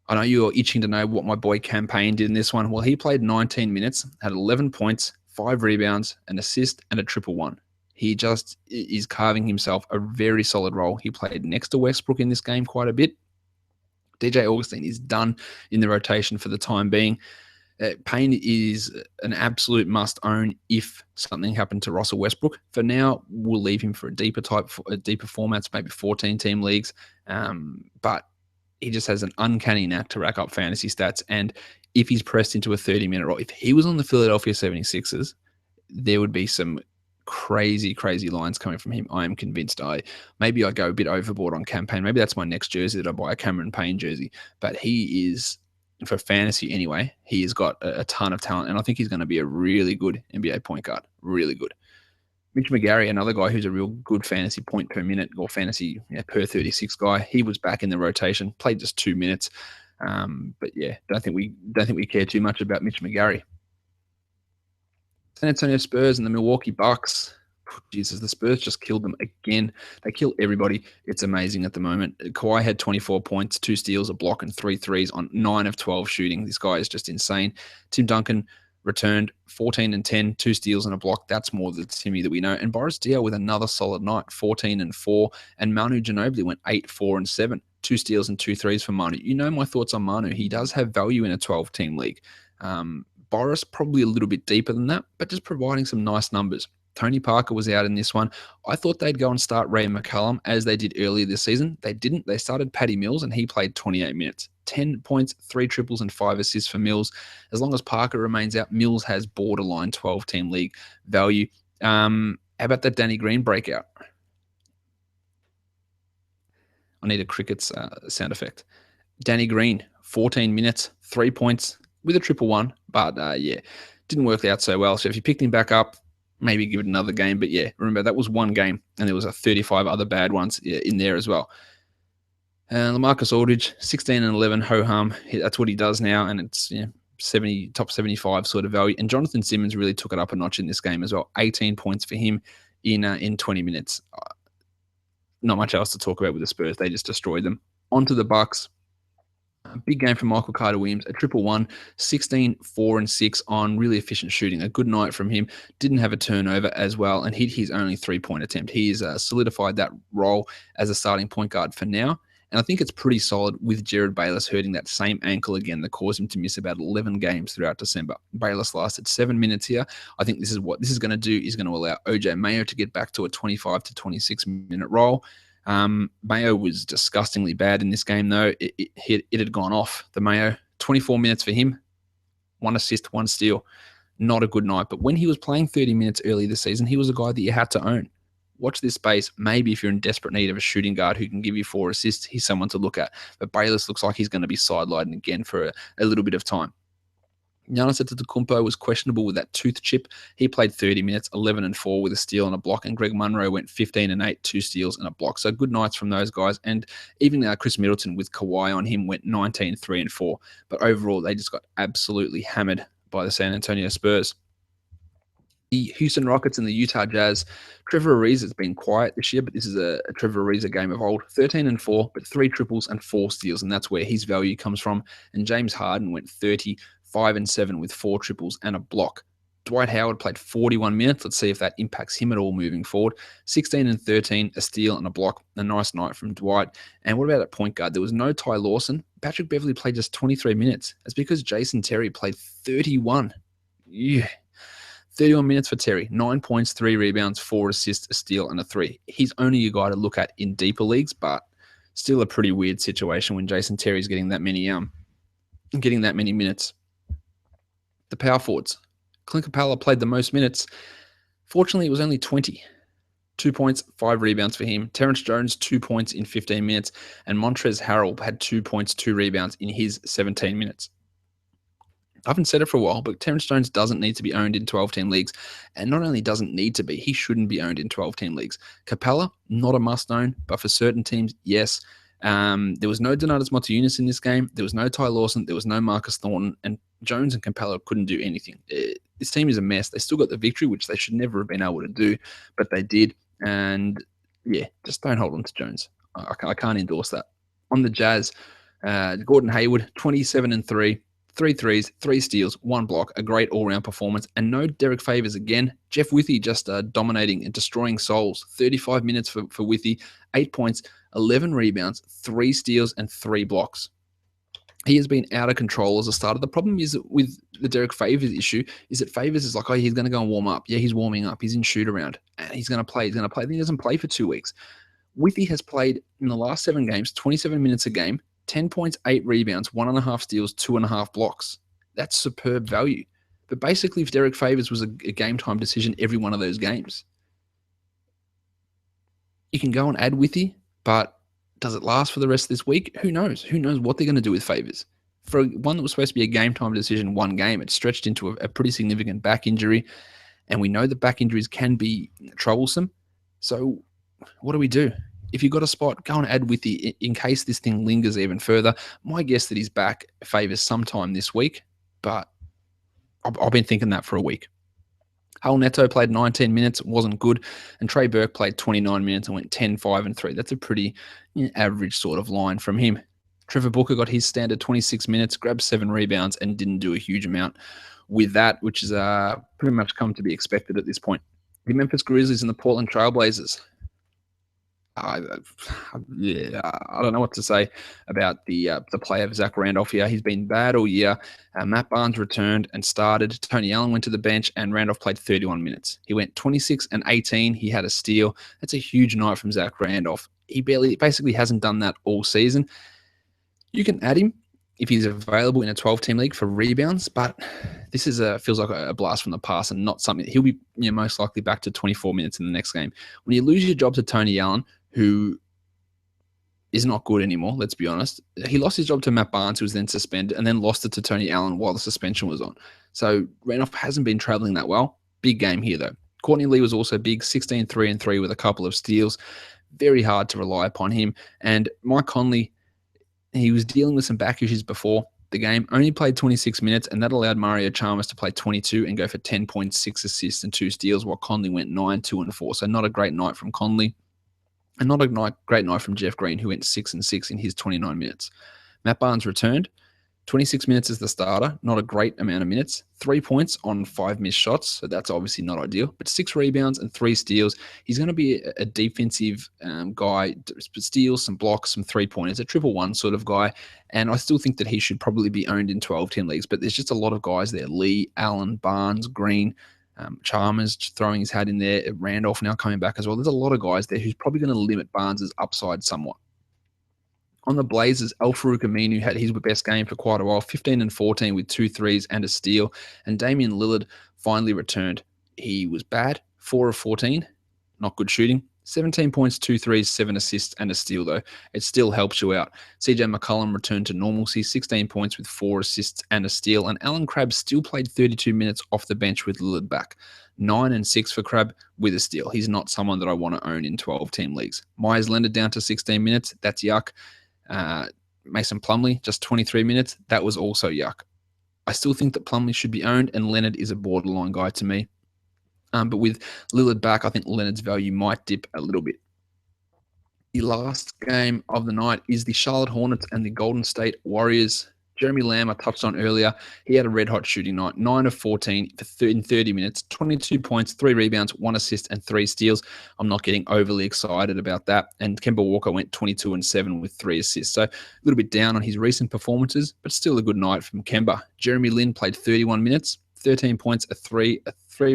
I know you're itching to know what my boy Campaign did in this one. Well, he played 19 minutes, had 11 points, 5 rebounds, an assist, and a 1-1. He just is carving himself a very solid role. He played next to Westbrook in this game quite a bit. DJ Augustine is done in the rotation for the time being. Payne is an absolute must-own if something happened to Russell Westbrook. For now, we'll leave him for a deeper formats, maybe 14-team leagues. But he just has an uncanny knack to rack up fantasy stats. And if he's pressed into a 30-minute role, if he was on the Philadelphia 76ers, there would be some crazy, crazy lines coming from him. I am convinced. Maybe I go a bit overboard on Campaign. Maybe that's my next jersey that I buy, a Cameron Payne jersey. But he is, for fantasy anyway, he has got a ton of talent. And I think he's going to be a really good NBA point guard. Really good. Mitch McGarry, another guy who's a real good fantasy point per minute or fantasy per 36 guy. He was back in the rotation, played just 2 minutes. But yeah, don't think we care too much about Mitch McGarry. San Antonio Spurs and the Milwaukee Bucks. Jesus, the Spurs just killed them again. They kill everybody. It's amazing at the moment. Kawhi had 24 points, 2 steals, a block, and 3 threes on 9 of 12 shooting. This guy is just insane. Tim Duncan returned 14 and 10, 2 steals and a block. That's more the Timmy that we know. And Boris Diaw with another solid night, 14 and 4. And Manu Ginobili went 8, 4, and 7. 2 steals and 2 threes for Manu. You know my thoughts on Manu. He does have value in a 12-team league. Boris probably a little bit deeper than that, but just providing some nice numbers. Tony Parker was out in this one. I thought they'd go and start Ray McCallum as they did earlier this season. They didn't. They started Patty Mills, and he played 28 minutes. 10 points, 3 triples, and 5 assists for Mills. As long as Parker remains out, Mills has borderline 12-team league value. How about that Danny Green breakout? I need a cricket's sound effect. Danny Green, 14 minutes, 3 points with a 1-1, but yeah, didn't work out so well. So if you picked him back up, maybe give it another game. But yeah, remember, that was one game, and there was 35 other bad ones in there as well. LaMarcus Aldridge, 16 and 11, ho-hum. That's what he does now, and it's top 75 sort of value. And Jonathan Simmons really took it up a notch in this game as well. 18 points for him in 20 minutes. Not much else to talk about with the Spurs. They just destroyed them. On to the Bucks. A big game for Michael Carter-Williams, a 111, 16, 4, and 6 on really efficient shooting. A good night from him. Didn't have a turnover as well, and hit his only three-point attempt. He's solidified that role as a starting point guard for now. And I think it's pretty solid with Jared Bayless hurting that same ankle again that caused him to miss about 11 games throughout December. Bayless lasted 7 minutes here. I think this is what this is going to do, is going to allow OJ Mayo to get back to a 25 to 26 minute role. Mayo was disgustingly bad in this game, though. It had gone off, the Mayo. 24 minutes for him, 1 assist, 1 steal. Not a good night. But when he was playing 30 minutes early this season, he was a guy that you had to own. Watch this space. Maybe if you're in desperate need of a shooting guard who can give you 4 assists, he's someone to look at. But Bayless looks like he's going to be sidelined again for a little bit of time. Giannis Antetokounmpo was questionable with that tooth chip. He played 30 minutes, 11 and 4 with a steal and a block, and Greg Monroe went 15 and 8, 2 steals and a block. So good nights from those guys. And even Chris Middleton with Kawhi on him went 19, 3 and 4. But overall, they just got absolutely hammered by the San Antonio Spurs. The Houston Rockets and the Utah Jazz. Trevor Ariza has been quiet this year, but this is a Trevor Ariza game of old. 13 and 4, but 3 triples and 4 steals, and that's where his value comes from. And James Harden went 30, 5 and 7 with 4 triples and a block. Dwight Howard played 41 minutes. Let's see if that impacts him at all moving forward. 16 and 13, a steal and a block. A nice night from Dwight. And what about at point guard? There was no Ty Lawson. Patrick Beverley played just 23 minutes. That's because Jason Terry played 31. Yeah. 31 minutes for Terry. 9 points, 3 rebounds, 4 assists, a steal, and a 3. He's only a guy to look at in deeper leagues, but still a pretty weird situation when Jason Terry's getting that many minutes. The power forwards. Clint Capella played the most minutes. Fortunately, it was only 20. 2 points, 5 rebounds for him. Terrence Jones, 2 points in 15 minutes. And Montrezl Harrell had 2 points, 2 rebounds in his 17 minutes. I haven't said it for a while, but Terrence Jones doesn't need to be owned in 12-team leagues. And not only doesn't need to be, he shouldn't be owned in 12-team leagues. Capella, not a must-own, but for certain teams, yes. There was no Donatas Motiejunas in this game. There was no Ty Lawson. There was no Marcus Thornton. And Jones and Capella couldn't do anything. This team is a mess. They still got the victory, which they should never have been able to do, but they did. And, yeah, just don't hold on to Jones. I can't endorse that. On the Jazz, Gordon Hayward, 27 and 3. 3 threes, 3 steals, 1 block, a great all-round performance, and no Derek Favors again. Jeff Withey just dominating and destroying souls. 35 minutes for Withey, 8 points, 11 rebounds, 3 steals, and 3 blocks. He has been out of control as a starter. The problem is with the Derek Favors issue is that Favors is like, oh, he's going to go and warm up. Yeah, he's warming up. He's in shoot-around. And he's going to play. Then he doesn't play for 2 weeks. Withey has played in the last 7 games, 27 minutes a game, 10 points, 8 rebounds, 1.5 steals, 2.5 blocks. That's superb value. But basically, if Derek Favors was a game time decision every one of those games, you can go and add Withey, but does it last for the rest of this week? Who knows? Who knows what they're going to do with Favors? For one that was supposed to be a game time decision, 1 game, it stretched into a pretty significant back injury. And we know that back injuries can be troublesome. So what do we do? If you've got a spot, go and add Withey in case this thing lingers even further. My guess that he's back Favors sometime this week, but I've been thinking that for a week. Hull Neto played 19 minutes, wasn't good, and Trey Burke played 29 minutes and went 10, 5, and 3. That's a pretty average sort of line from him. Trevor Booker got his standard 26 minutes, grabbed 7 rebounds, and didn't do a huge amount with that, which is pretty much come to be expected at this point. The Memphis Grizzlies and the Portland Trailblazers. I don't know what to say about the play of Zach Randolph here. He's been bad all year. Matt Barnes returned and started. Tony Allen went to the bench, and Randolph played 31 minutes. He went 26 and 18. He had a steal. That's a huge night from Zach Randolph. He basically hasn't done that all season. You can add him if he's available in a 12-team league for rebounds, but this feels like a blast from the past and not something. He'll be most likely back to 24 minutes in the next game. When you lose your job to Tony Allen, who is not good anymore, let's be honest. He lost his job to Matt Barnes, who was then suspended, and then lost it to Tony Allen while the suspension was on. So Randolph hasn't been traveling that well. Big game here, though. Courtney Lee was also big, 16, 3 and 3 with a couple of steals. Very hard to rely upon him. And Mike Conley, he was dealing with some back issues before the game, only played 26 minutes, and that allowed Mario Chalmers to play 22 and go for 10.6 assists and 2 steals, while Conley went 9, 2 and 4. So not a great night from Conley, and not a great night from Jeff Green, who went 6 and 6 in his 29 minutes. Matt Barnes returned. 26 minutes as the starter, not a great amount of minutes. 3 points on 5 missed shots, so that's obviously not ideal. But 6 rebounds and 3 steals. He's going to be a defensive guy, steals, some blocks, some 3-pointers, a 1-1 sort of guy. And I still think that he should probably be owned in 12-team leagues. But there's just a lot of guys there. Lee, Allen, Barnes, Green, Chalmers throwing his hat in there. Randolph now coming back as well. There's a lot of guys there who's probably going to limit Barnes' upside somewhat. On the Blazers, Al-Farouq Aminu had his best game for quite a while, 15 and 14 with 2 threes and a steal. And Damian Lillard finally returned. He was bad, 4 of 14, not good shooting. 17 points, 2 threes, 7 assists, and a steal, though. It still helps you out. CJ McCollum returned to normalcy, 16 points with 4 assists and a steal. And Alan Crabb still played 32 minutes off the bench with Lillard back. 9 and 6 for Crabb with a steal. He's not someone that I want to own in 12-team leagues. Myers Leonard down to 16 minutes. That's yuck. Mason Plumlee, just 23 minutes. That was also yuck. I still think that Plumlee should be owned, and Leonard is a borderline guy to me. But with Lillard back, I think Leonard's value might dip a little bit. The last game of the night is the Charlotte Hornets and the Golden State Warriors. Jeremy Lamb, I touched on earlier, he had a red-hot shooting night, 9 of 14 in 30 minutes, 22 points, 3 rebounds, 1 assist, and 3 steals. I'm not getting overly excited about that. And Kemba Walker went 22 and 7 with 3 assists. So a little bit down on his recent performances, but still a good night from Kemba. Jeremy Lin played 31 minutes, 13 points, a 3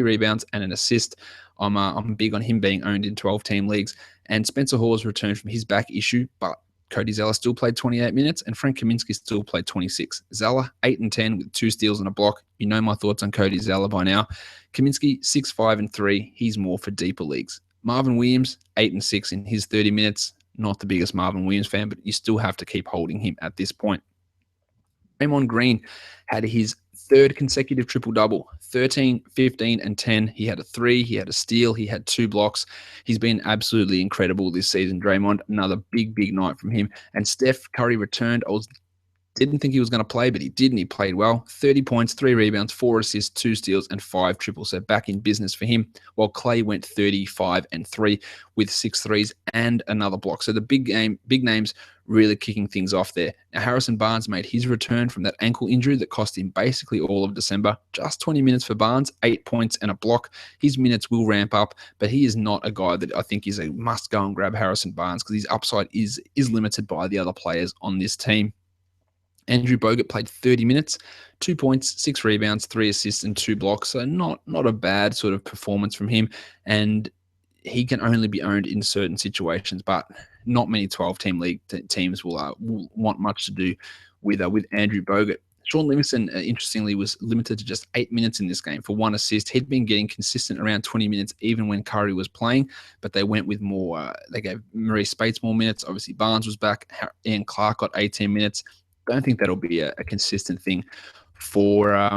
rebounds, and an assist. I'm big on him being owned in 12-team leagues. And Spencer Hawes returned from his back issue, but Cody Zeller still played 28 minutes, and Frank Kaminsky still played 26. Zeller, 8 and 10 with 2 steals and a block. You know my thoughts on Cody Zeller by now. Kaminsky, 6, 5 and 3. He's more for deeper leagues. Marvin Williams, 8 and 6 in his 30 minutes. Not the biggest Marvin Williams fan, but you still have to keep holding him at this point. Draymond Green had his 3rd consecutive triple-double, 13, 15, and 10. He had a 3, he had a steal, he had 2 blocks. He's been absolutely incredible this season, Draymond. Another big, big night from him. And Steph Curry returned. Didn't think he was going to play, but he did, and he played well. 30 points, 3 rebounds, 4 assists, 2 steals, and 5 triples. So back in business for him, while Clay went 35 and 3 with 6 threes and another block. So the big names really kicking things off there. Now, Harrison Barnes made his return from that ankle injury that cost him basically all of December. Just 20 minutes for Barnes, 8 points and a block. His minutes will ramp up, but he is not a guy that I think is a must go and grab Harrison Barnes, because his upside is limited by the other players on this team. Andrew Bogut played 30 minutes, 2 points, 6 rebounds, 3 assists, and 2 blocks. So not a bad sort of performance from him. And he can only be owned in certain situations, but not many 12-team league teams will want much to do with Andrew Bogut. Sean Livingston, interestingly, was limited to just 8 minutes in this game for 1 assist. He'd been getting consistent around 20 minutes even when Curry was playing, but they went with more. They gave Maurice Spates more minutes. Obviously, Barnes was back. Ian Clark got 18 minutes. Don't think that'll be a consistent thing for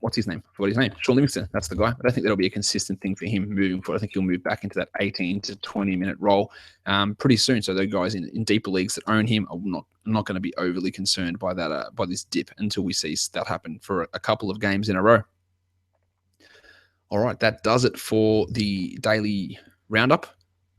what's his name? Sean Livingston. That's the guy. I don't think that'll be a consistent thing for him moving forward. I think he'll move back into that 18 to 20 minute role pretty soon. So those guys in deeper leagues that own him, I'm not going to be overly concerned by that by this dip until we see that happen for a couple of games in a row. All right, that does it for the daily roundup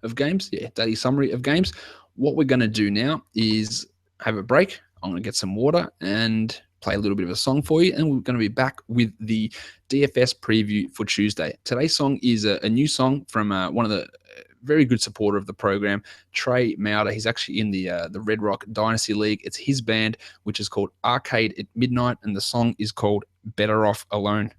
of games. Yeah, daily summary of games. What we're going to do now is have a break. I'm going to get some water and play a little bit of a song for you, and we're going to be back with the DFS preview for Tuesday. Today's song is a new song from one of the very good supporter of the program, Trey Mauder. He's actually in the Red Rock Dynasty League. It's his band, which is called Arcade at Midnight, and the song is called Better Off Alone.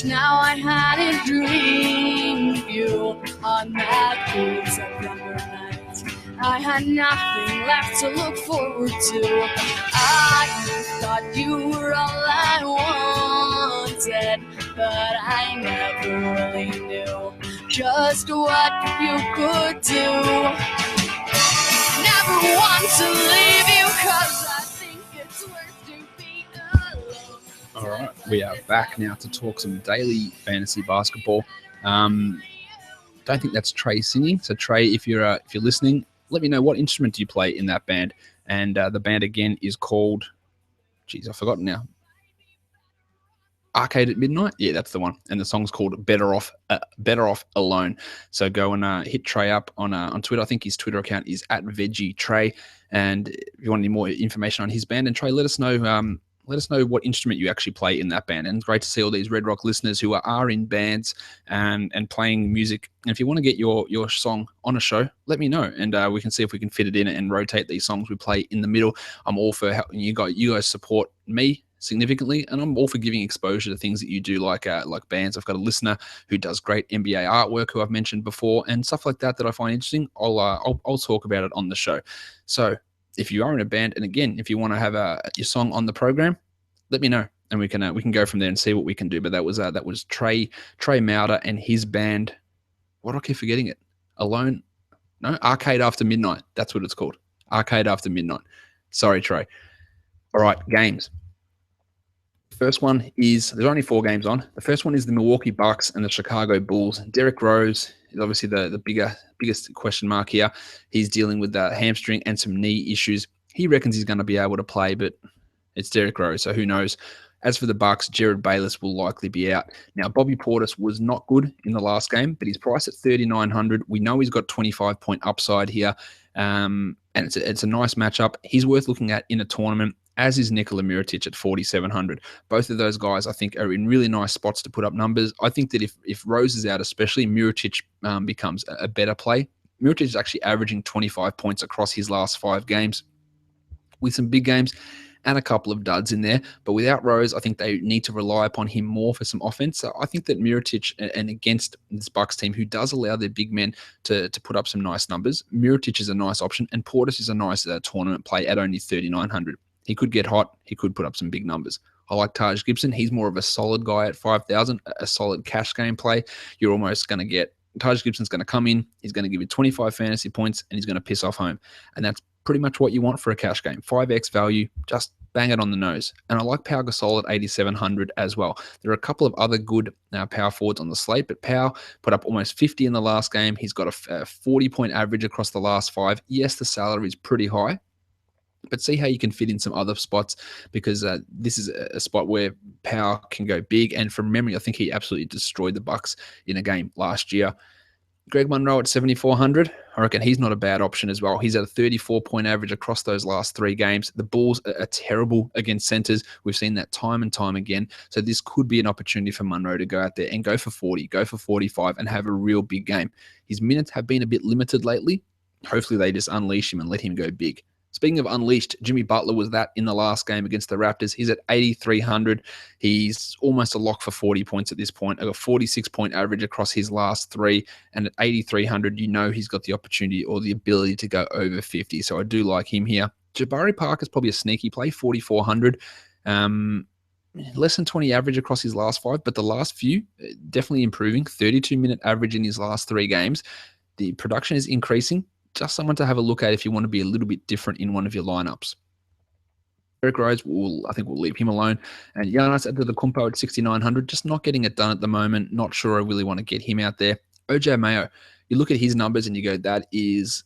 Now I had a dream of you on that cold September night. I had nothing left to look forward to. I thought you were all I wanted, but I never really knew just what you could do. Never want to leave you, 'cause I think it's worth to be alone. All right, we are back now to talk some daily fantasy basketball. Don't think that's Trey singing. So Trey, if you're listening, let me know, what instrument do you play in that band? And the band again is called, I've forgotten now. Arcade at Midnight. Yeah, that's the one. And the song's called Better Off Alone. So go and hit Trey up on Twitter. I think his Twitter account is @VeggieTrey. And if you want any more information on his band, and Trey, let us know what instrument you actually play in that band. And it's great to see all these Red Rock listeners who are in bands and playing music. And if you want to get your song on a show, let me know, and we can see if we can fit it in and rotate these songs we play in the middle. I'm all for helping you guys support me significantly, and I'm all for giving exposure to things that you do, like bands. I've got a listener who does great NBA artwork, who I've mentioned before, and stuff like that I find interesting. I'll talk about it on the show. So if you are in a band, and again, if you want to have your song on the program, let me know, and we can go from there and see what we can do. But that was Trey Mauder and his band. What do I keep forgetting it? Alone? No, Arcade After Midnight. That's what it's called. Arcade After Midnight. Sorry, Trey. All right, games. First one is, there's only 4 games on. The first one is the Milwaukee Bucks and the Chicago Bulls. Derrick Rose is obviously the biggest question mark here. He's dealing with the hamstring and some knee issues. He reckons he's going to be able to play, but it's Derrick Rose, so who knows. As for the Bucks, Jared Bayless will likely be out. Now, Bobby Portis was not good in the last game, but he's priced at $3,900. We know he's got 25-point upside here, and it's a nice matchup. He's worth looking at in a tournament, as is Nikola Mirotic at $4,700. Both of those guys, I think, are in really nice spots to put up numbers. I think that if Rose is out especially, Mirotic becomes a better play. Mirotic is actually averaging 25 points across his last 5 games, with some big games and a couple of duds in there. But without Rose, I think they need to rely upon him more for some offense. So I think that Mirotic, and against this Bucks team, who does allow their big men to put up some nice numbers, Mirotic is a nice option, and Portis is a nice tournament play at only $3,900. He could get hot. He could put up some big numbers. I like Taj Gibson. He's more of a solid guy at $5,000, a solid cash game play. You're almost going to get, Taj Gibson's going to come in, he's going to give you 25 fantasy points, and he's going to piss off home. And that's pretty much what you want for a cash game. 5x value, just bang it on the nose. And I like Pau Gasol at 8,700 as well. There are a couple of other good power forwards on the slate, but Pau put up almost 50 in the last game. He's got a 40-point average across the last 5. Yes, the salary is pretty high, but see how you can fit in some other spots, because this is a spot where Pau can go big. And from memory, I think he absolutely destroyed the Bucks in a game last year. Greg Monroe at 7,400. I reckon he's not a bad option as well. He's at a 34-point average across those last 3 games. The Bulls are terrible against centers. We've seen that time and time again. So this could be an opportunity for Monroe to go out there and go for 40, go for 45, and have a real big game. His minutes have been a bit limited lately. Hopefully they just unleash him and let him go big. Speaking of unleashed, Jimmy Butler was that in the last game against the Raptors. He's at 8,300. He's almost a lock for 40 points at this point. A 46-point average across his last 3. And at 8,300, you know he's got the opportunity or the ability to go over 50. So I do like him here. Jabari Parker's probably a sneaky play, 4,400. Less than 20 average across his last 5, but the last few, definitely improving. 32-minute average in his last 3 games. The production is increasing. Just someone to have a look at if you want to be a little bit different in one of your lineups. Derrick Rose, I think we'll leave him alone. And Giannis Antetokounmpo at 6,900, just not getting it done at the moment. Not sure I really want to get him out there. OJ Mayo, you look at his numbers and you go, it's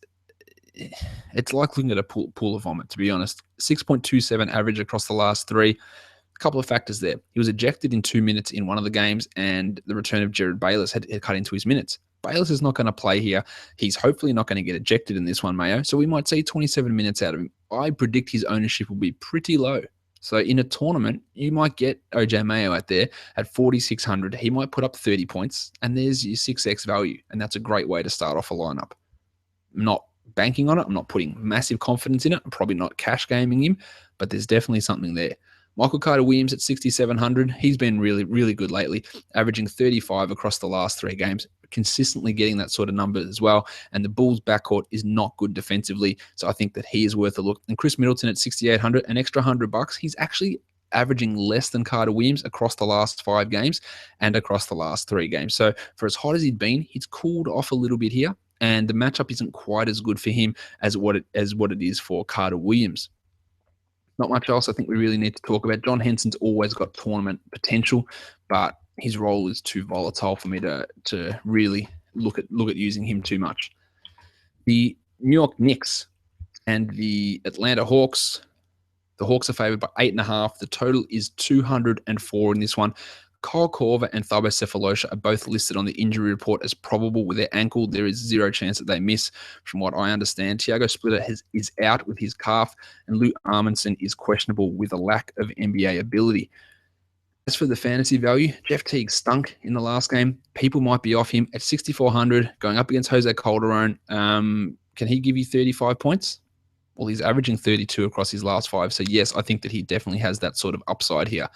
like looking at a pool of vomit, to be honest. 6.27 average across the last 3. A couple of factors there. He was ejected in 2 minutes in one of the games, and the return of Jared Bayless had cut into his minutes. Bayless is not going to play here. He's hopefully not going to get ejected in this one, Mayo. So we might see 27 minutes out of him. I predict his ownership will be pretty low. So in a tournament, you might get OJ Mayo out there at 4,600. He might put up 30 points, and there's your 6x value. And that's a great way to start off a lineup. I'm not banking on it. I'm not putting massive confidence in it. I'm probably not cash gaming him, but there's definitely something there. Michael Carter-Williams at 6,700. He's been really, really good lately, averaging 35 across the last 3 games, consistently getting that sort of number as well. And the Bulls' backcourt is not good defensively, so I think that he is worth a look. And Chris Middleton at 6,800, an extra $100. He's actually averaging less than Carter-Williams across the last 5 games and across the last 3 games. So for as hot as he'd been, he's cooled off a little bit here, and the matchup isn't quite as good for him as what it is for Carter-Williams. Not much else I think we really need to talk about. John Henson's always got tournament potential, but his role is too volatile for me to really look at using him too much. The New York Knicks and the Atlanta Hawks. The Hawks are favored by 8.5. The total is 204 in this one. Kyle Korver and Thabo Sefolosha are both listed on the injury report as probable with their ankle. There is 0 chance that they miss, from what I understand. Thiago Splitter is out with his calf, and Lou Amundsen is questionable with a lack of NBA ability. As for the fantasy value, Jeff Teague stunk in the last game. People might be off him at 6,400, going up against Jose Calderon. Can he give you 35 points? Well, he's averaging 32 across his last 5. So, yes, I think that he definitely has that sort of upside here.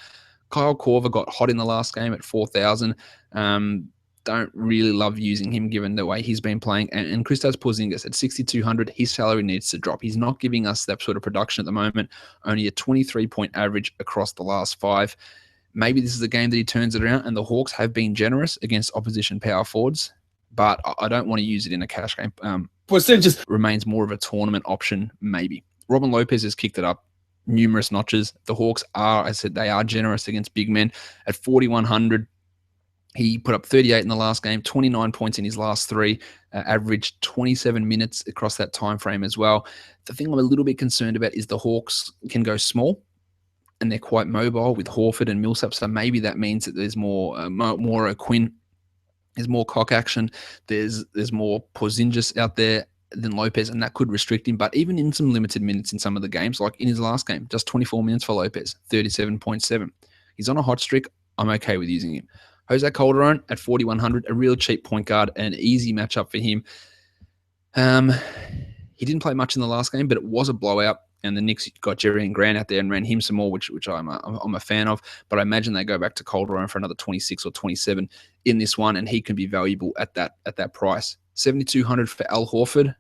Kyle Korver got hot in the last game at 4,000. Don't really love using him given the way he's been playing. And Kristaps Porzingis at 6,200, his salary needs to drop. He's not giving us that sort of production at the moment. Only a 23-point average across the last 5. Maybe this is a game that he turns it around, and the Hawks have been generous against opposition power forwards, but I don't want to use it in a cash game. Percentages remains more of a tournament option, maybe. Robin Lopez has kicked it up numerous notches. The Hawks are, as I said, they are generous against big men. At 4,100, he put up 38 in the last game, 29 points in his last 3, averaged 27 minutes across that time frame as well. The thing I'm a little bit concerned about is the Hawks can go small, and they're quite mobile with Horford and Millsap, so maybe that means that there's more O'Quinn, there's more cock action, there's more Porzingis out there than Lopez, and that could restrict him. But even in some limited minutes in some of the games, like in his last game, just 24 minutes for Lopez, 37.7. He's on a hot streak. I'm okay with using him. Jose Calderon at 4,100, a real cheap point guard, an easy matchup for him. He didn't play much in the last game, but it was a blowout, and the Knicks got Jerry Grant out there and ran him some more, which I'm a fan of. But I imagine they go back to Calderon for another 26 or 27 in this one, and he can be valuable at that price. 7,200 for Al Horford.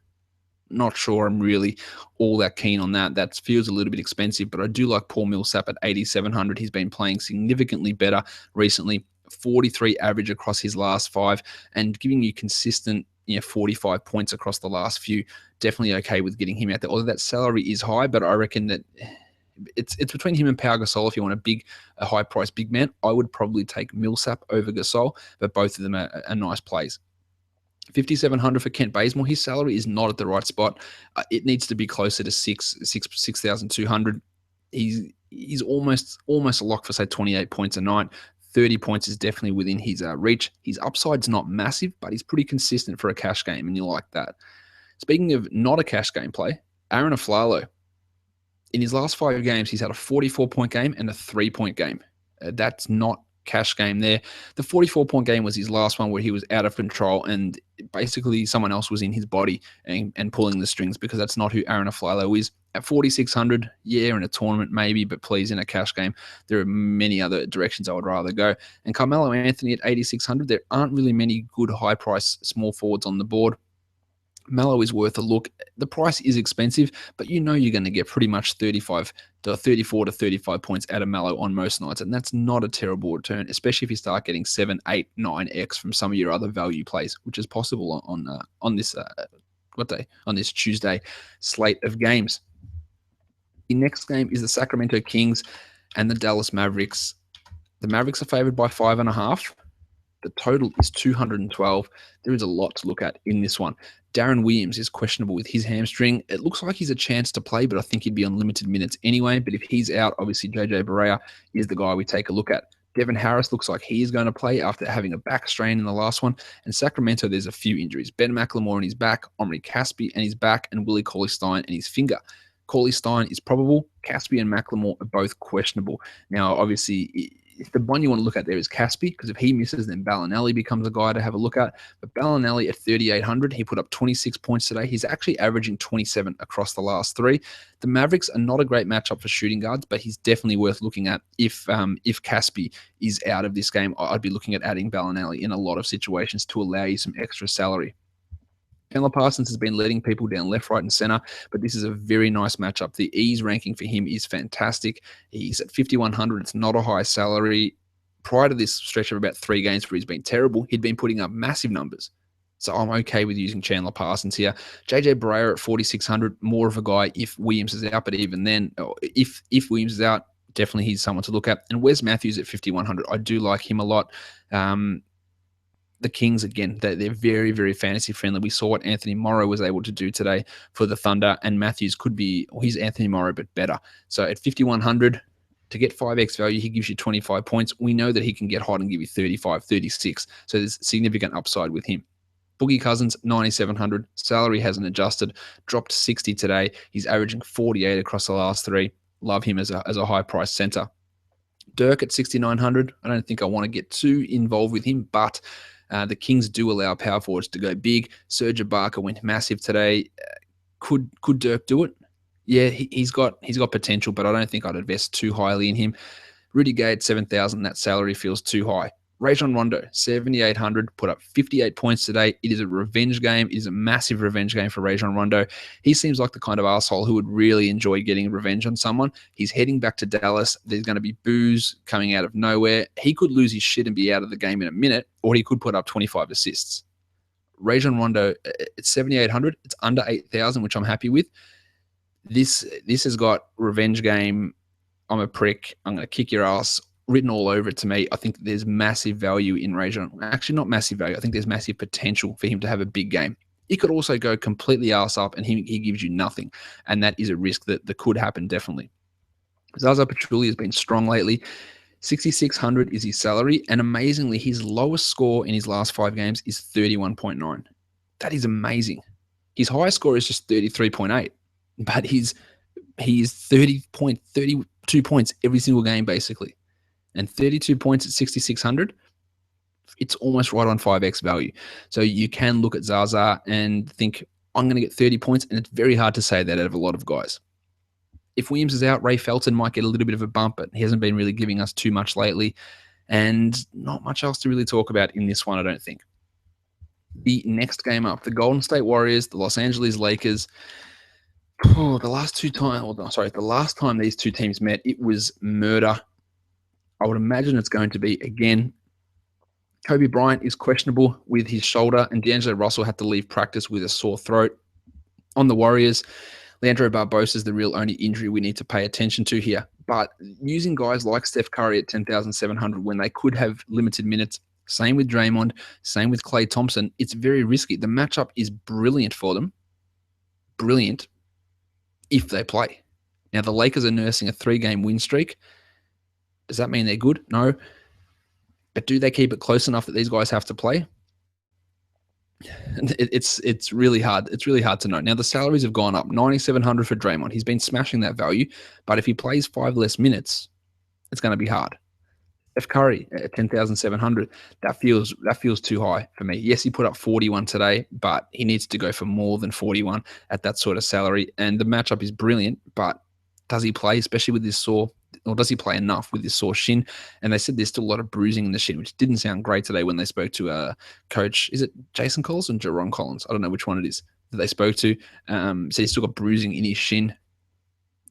Not sure I'm really all that keen on that. That feels a little bit expensive, but I do like Paul Millsap at 8,700. He's been playing significantly better recently. 43 average across his last 5, and giving you consistent 45 points across the last few. Definitely okay with getting him out there. Although that salary is high, but I reckon that it's between him and Pau Gasol. If you want a high-priced big man, I would probably take Millsap over Gasol, but both of them are nice plays. 5,700 for Kent Bazemore. His salary is not at the right spot. It needs to be closer to 6,200. He's almost a lock for, say, 28 points a night. 30 points is definitely within his reach. His upside's not massive, but he's pretty consistent for a cash game, and you like that. Speaking of not a cash game play, Aaron Aflalo. In his last 5 games, he's had a 44-point game and a 3-point game. That's not cash game there. The 44-point game was his last one where he was out of control and basically someone else was in his body and pulling the strings, because that's not who Aaron Aflalo is. At 4,600, yeah, in a tournament maybe, but please, in a cash game, there are many other directions I would rather go. And Carmelo Anthony at 8,600, there aren't really many good high-price small forwards on the board. Melo is worth a look. The price is expensive, but you're going to get pretty much 34 to 35 points out of Melo on most nights, and that's not a terrible return, especially if you start getting 7, 8, 9x from some of your other value plays, which is possible on this Tuesday slate of games. The next game is the Sacramento Kings and the Dallas Mavericks. The Mavericks are favored by 5.5. The total is 212. There is a lot to look at in this one. Darren Williams is questionable with his hamstring. It looks like he's a chance to play, but I think he'd be on limited minutes anyway. But if he's out, obviously JJ Barea is the guy we take a look at. Devin Harris looks like he is going to play after having a back strain in the last one. And Sacramento, there's a few injuries. Ben McLemore and his back, Omri Caspi and his back, and Willie Cauley-Stein and his finger. Cauley-Stein is probable. Caspi and McLemore are both questionable. Now, obviously, if the one you want to look at there is Caspi, because if he misses, then Ballinelli becomes a guy to have a look at. But Ballinelli at 3,800, he put up 26 points today. He's actually averaging 27 across the last three. The Mavericks are not a great matchup for shooting guards, but he's definitely worth looking at. If Caspi is out of this game, I'd be looking at adding Ballinelli in a lot of situations to allow you some extra salary. Chandler Parsons has been letting people down left, right, and center, but this is a very nice matchup. The ease ranking for him is fantastic. He's at 5,100. It's not a high salary. Prior to this stretch of about 3 games where he's been terrible, he'd been putting up massive numbers. So I'm okay with using Chandler Parsons here. JJ Barea at 4,600, more of a guy if Williams is out, but even then, if Williams is out, definitely he's someone to look at. And Wes Matthews at 5,100. I do like him a lot. The Kings, again, they're very, very fantasy friendly. We saw what Anthony Morrow was able to do today for the Thunder, and Matthews could be, well, he's Anthony Morrow, but better. So at 5,100, to get 5x value, he gives you 25 points. We know that he can get hot and give you 35, 36. So there's significant upside with him. Boogie Cousins, 9,700. Salary hasn't adjusted. Dropped 60 today. He's averaging 48 across the last 3. Love him as a high-priced center. Dirk at 6,900. I don't think I want to get too involved with him, but the Kings do allow power forwards to go big. Serge Ibaka went massive today. Could Dirk do it? Yeah, he's got potential, but I don't think I'd invest too highly in him. Rudy Gay at 7,000. That salary feels too high. Rajon Rondo, 7,800, put up 58 points today. It is a revenge game. It is a massive revenge game for Rajon Rondo. He seems like the kind of asshole who would really enjoy getting revenge on someone. He's heading back to Dallas. There's going to be boos coming out of nowhere. He could lose his shit and be out of the game in a minute, or he could put up 25 assists. Rajon Rondo, it's 7,800. It's under 8,000, which I'm happy with. This has got revenge game. I'm a prick. I'm going to kick your ass written all over it to me. I think there's massive value in Rajon. Actually, not massive value. I think there's massive potential for him to have a big game. He could also go completely ass up and he gives you nothing. And that is a risk that could happen, definitely. Zaza Pachulia has been strong lately. 6,600 is his salary. And amazingly, his lowest score in his last 5 games is 31.9. That is amazing. His highest score is just 33.8. But he's 32 points every single game, basically. And 32 points at 6,600, it's almost right on 5x value. So you can look at Zaza and think, I'm going to get 30 points, and it's very hard to say that out of a lot of guys. If Williams is out, Ray Felton might get a little bit of a bump, but he hasn't been really giving us too much lately. And not much else to really talk about in this one, I don't think. The next game up, the Golden State Warriors, the Los Angeles Lakers. The last time these two teams met, it was murder. I would imagine it's going to be again. Kobe Bryant is questionable with his shoulder, and D'Angelo Russell had to leave practice with a sore throat. On the Warriors, Leandro Barbosa is the real only injury we need to pay attention to here. But using guys like Steph Curry at 10,700 when they could have limited minutes, same with Draymond, same with Klay Thompson, it's very risky. The matchup is brilliant for them. Brilliant if they play. Now, the Lakers are nursing a 3-game win streak. Does that mean they're good? No. But do they keep it close enough that these guys have to play? It's really hard. It's really hard to know. Now, the salaries have gone up. 9,700 for Draymond. He's been smashing that value. But if he plays 5 less minutes, it's going to be hard. Steph Curry at 10,700, that feels too high for me. Yes, he put up 41 today, but he needs to go for more than 41 at that sort of salary. And the matchup is brilliant, but does he play, especially with this sore, or does he play enough with this sore shin? And they said there's still a lot of bruising in the shin, which didn't sound great today when they spoke to coach. Is it Jason Collins or Jerron Collins? I don't know which one it is that they spoke to. So he's still got bruising in his shin.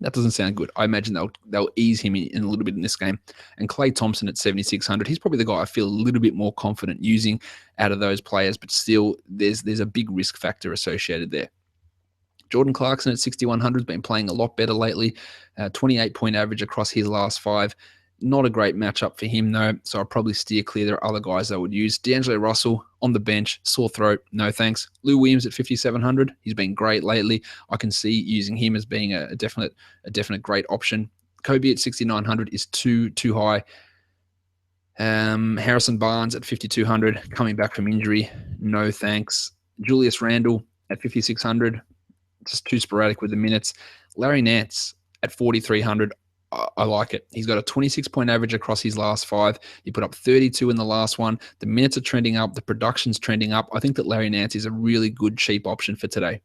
That doesn't sound good. I imagine they'll ease him in a little bit in this game. And Klay Thompson at 7,600, he's probably the guy I feel a little bit more confident using out of those players, but still there's a big risk factor associated there. Jordan Clarkson at 6,100 has been playing a lot better lately. 28-point average across his last 5. Not a great matchup for him, though, so I'll probably steer clear. There are other guys I would use. D'Angelo Russell on the bench, sore throat, no thanks. Lou Williams at 5,700. He's been great lately. I can see using him as being a definite great option. Kobe at 6,900 is too high. Harrison Barnes at 5,200, coming back from injury, no thanks. Julius Randle at 5,600. Just too sporadic with the minutes. Larry Nance at 4,300. I like it. He's got a 26-point average across his last 5. He put up 32 in the last one. The minutes are trending up. The production's trending up. I think that Larry Nance is a really good, cheap option for today.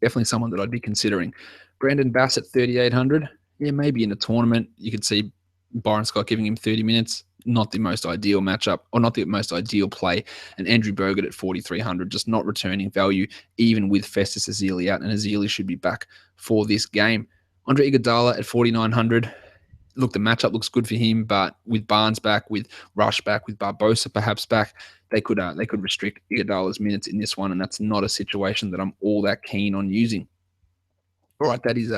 Definitely someone that I'd be considering. Brandon Bass at 3,800. Yeah, maybe in a tournament. You could see Byron Scott giving him 30 minutes. Not the most ideal matchup, or not the most ideal play. And Andrew Bogut at 4,300, just not returning value, even with Festus Ezeli out. And Ezeli should be back for this game. Andre Iguodala at 4,900. Look, the matchup looks good for him, but with Barnes back, with Rush back, with Barbosa perhaps back, they could restrict Iguodala's minutes in this one, and that's not a situation that I'm all that keen on using. All right, that is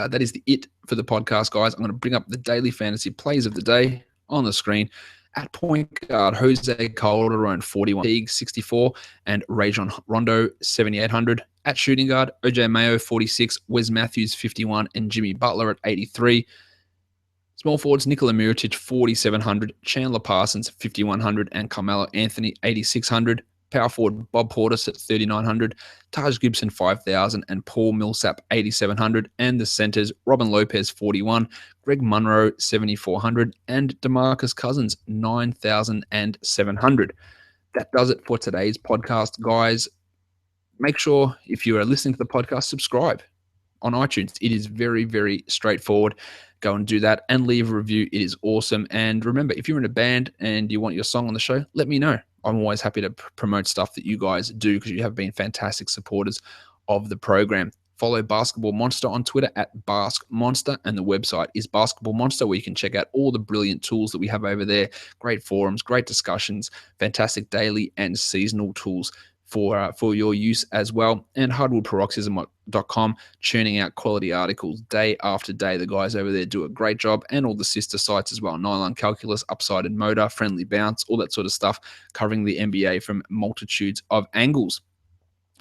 it for the podcast, guys. I'm going to bring up the daily fantasy plays of the day on the screen. At point guard, Jose Calderon, 41, Teague, 64, and Rajon Rondo, 7,800. At shooting guard, OJ Mayo, 46, Wes Matthews, 51, and Jimmy Butler at 83. Small forwards, Nikola Mirotic, 4,700, Chandler Parsons, 5,100, and Carmelo Anthony, 8,600. Power forward, Bob Portis at 3,900, Taj Gibson, 5,000, and Paul Millsap, 8,700. And the centers, Robin Lopez, 41, Greg Monroe, 7,400, and DeMarcus Cousins, 9,700. That does it for today's podcast, guys. Make sure, if you are listening to the podcast, subscribe on iTunes. It is very, very straightforward. Go and do that and leave a review. It is awesome. And remember, if you're in a band and you want your song on the show, let me know. I'm always happy to promote stuff that you guys do because you have been fantastic supporters of the program. Follow Basketball Monster on Twitter at BaskMonster, and the website is Basketball Monster, where you can check out all the brilliant tools that we have over there. Great forums, great discussions, fantastic daily and seasonal tools for your use as well. And hardwoodparoxysm.com, churning out quality articles day after day. The guys over there do a great job, and all the sister sites as well. Nylon Calculus, Upsided Motor, Friendly Bounce, all that sort of stuff, covering the NBA from multitudes of angles.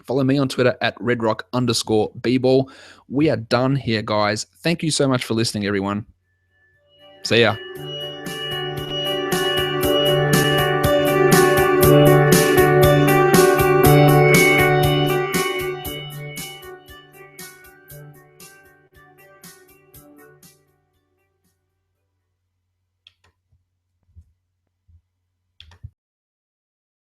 Follow me on Twitter at redrock_bball. We are done here, guys. Thank you so much for listening, everyone. See ya.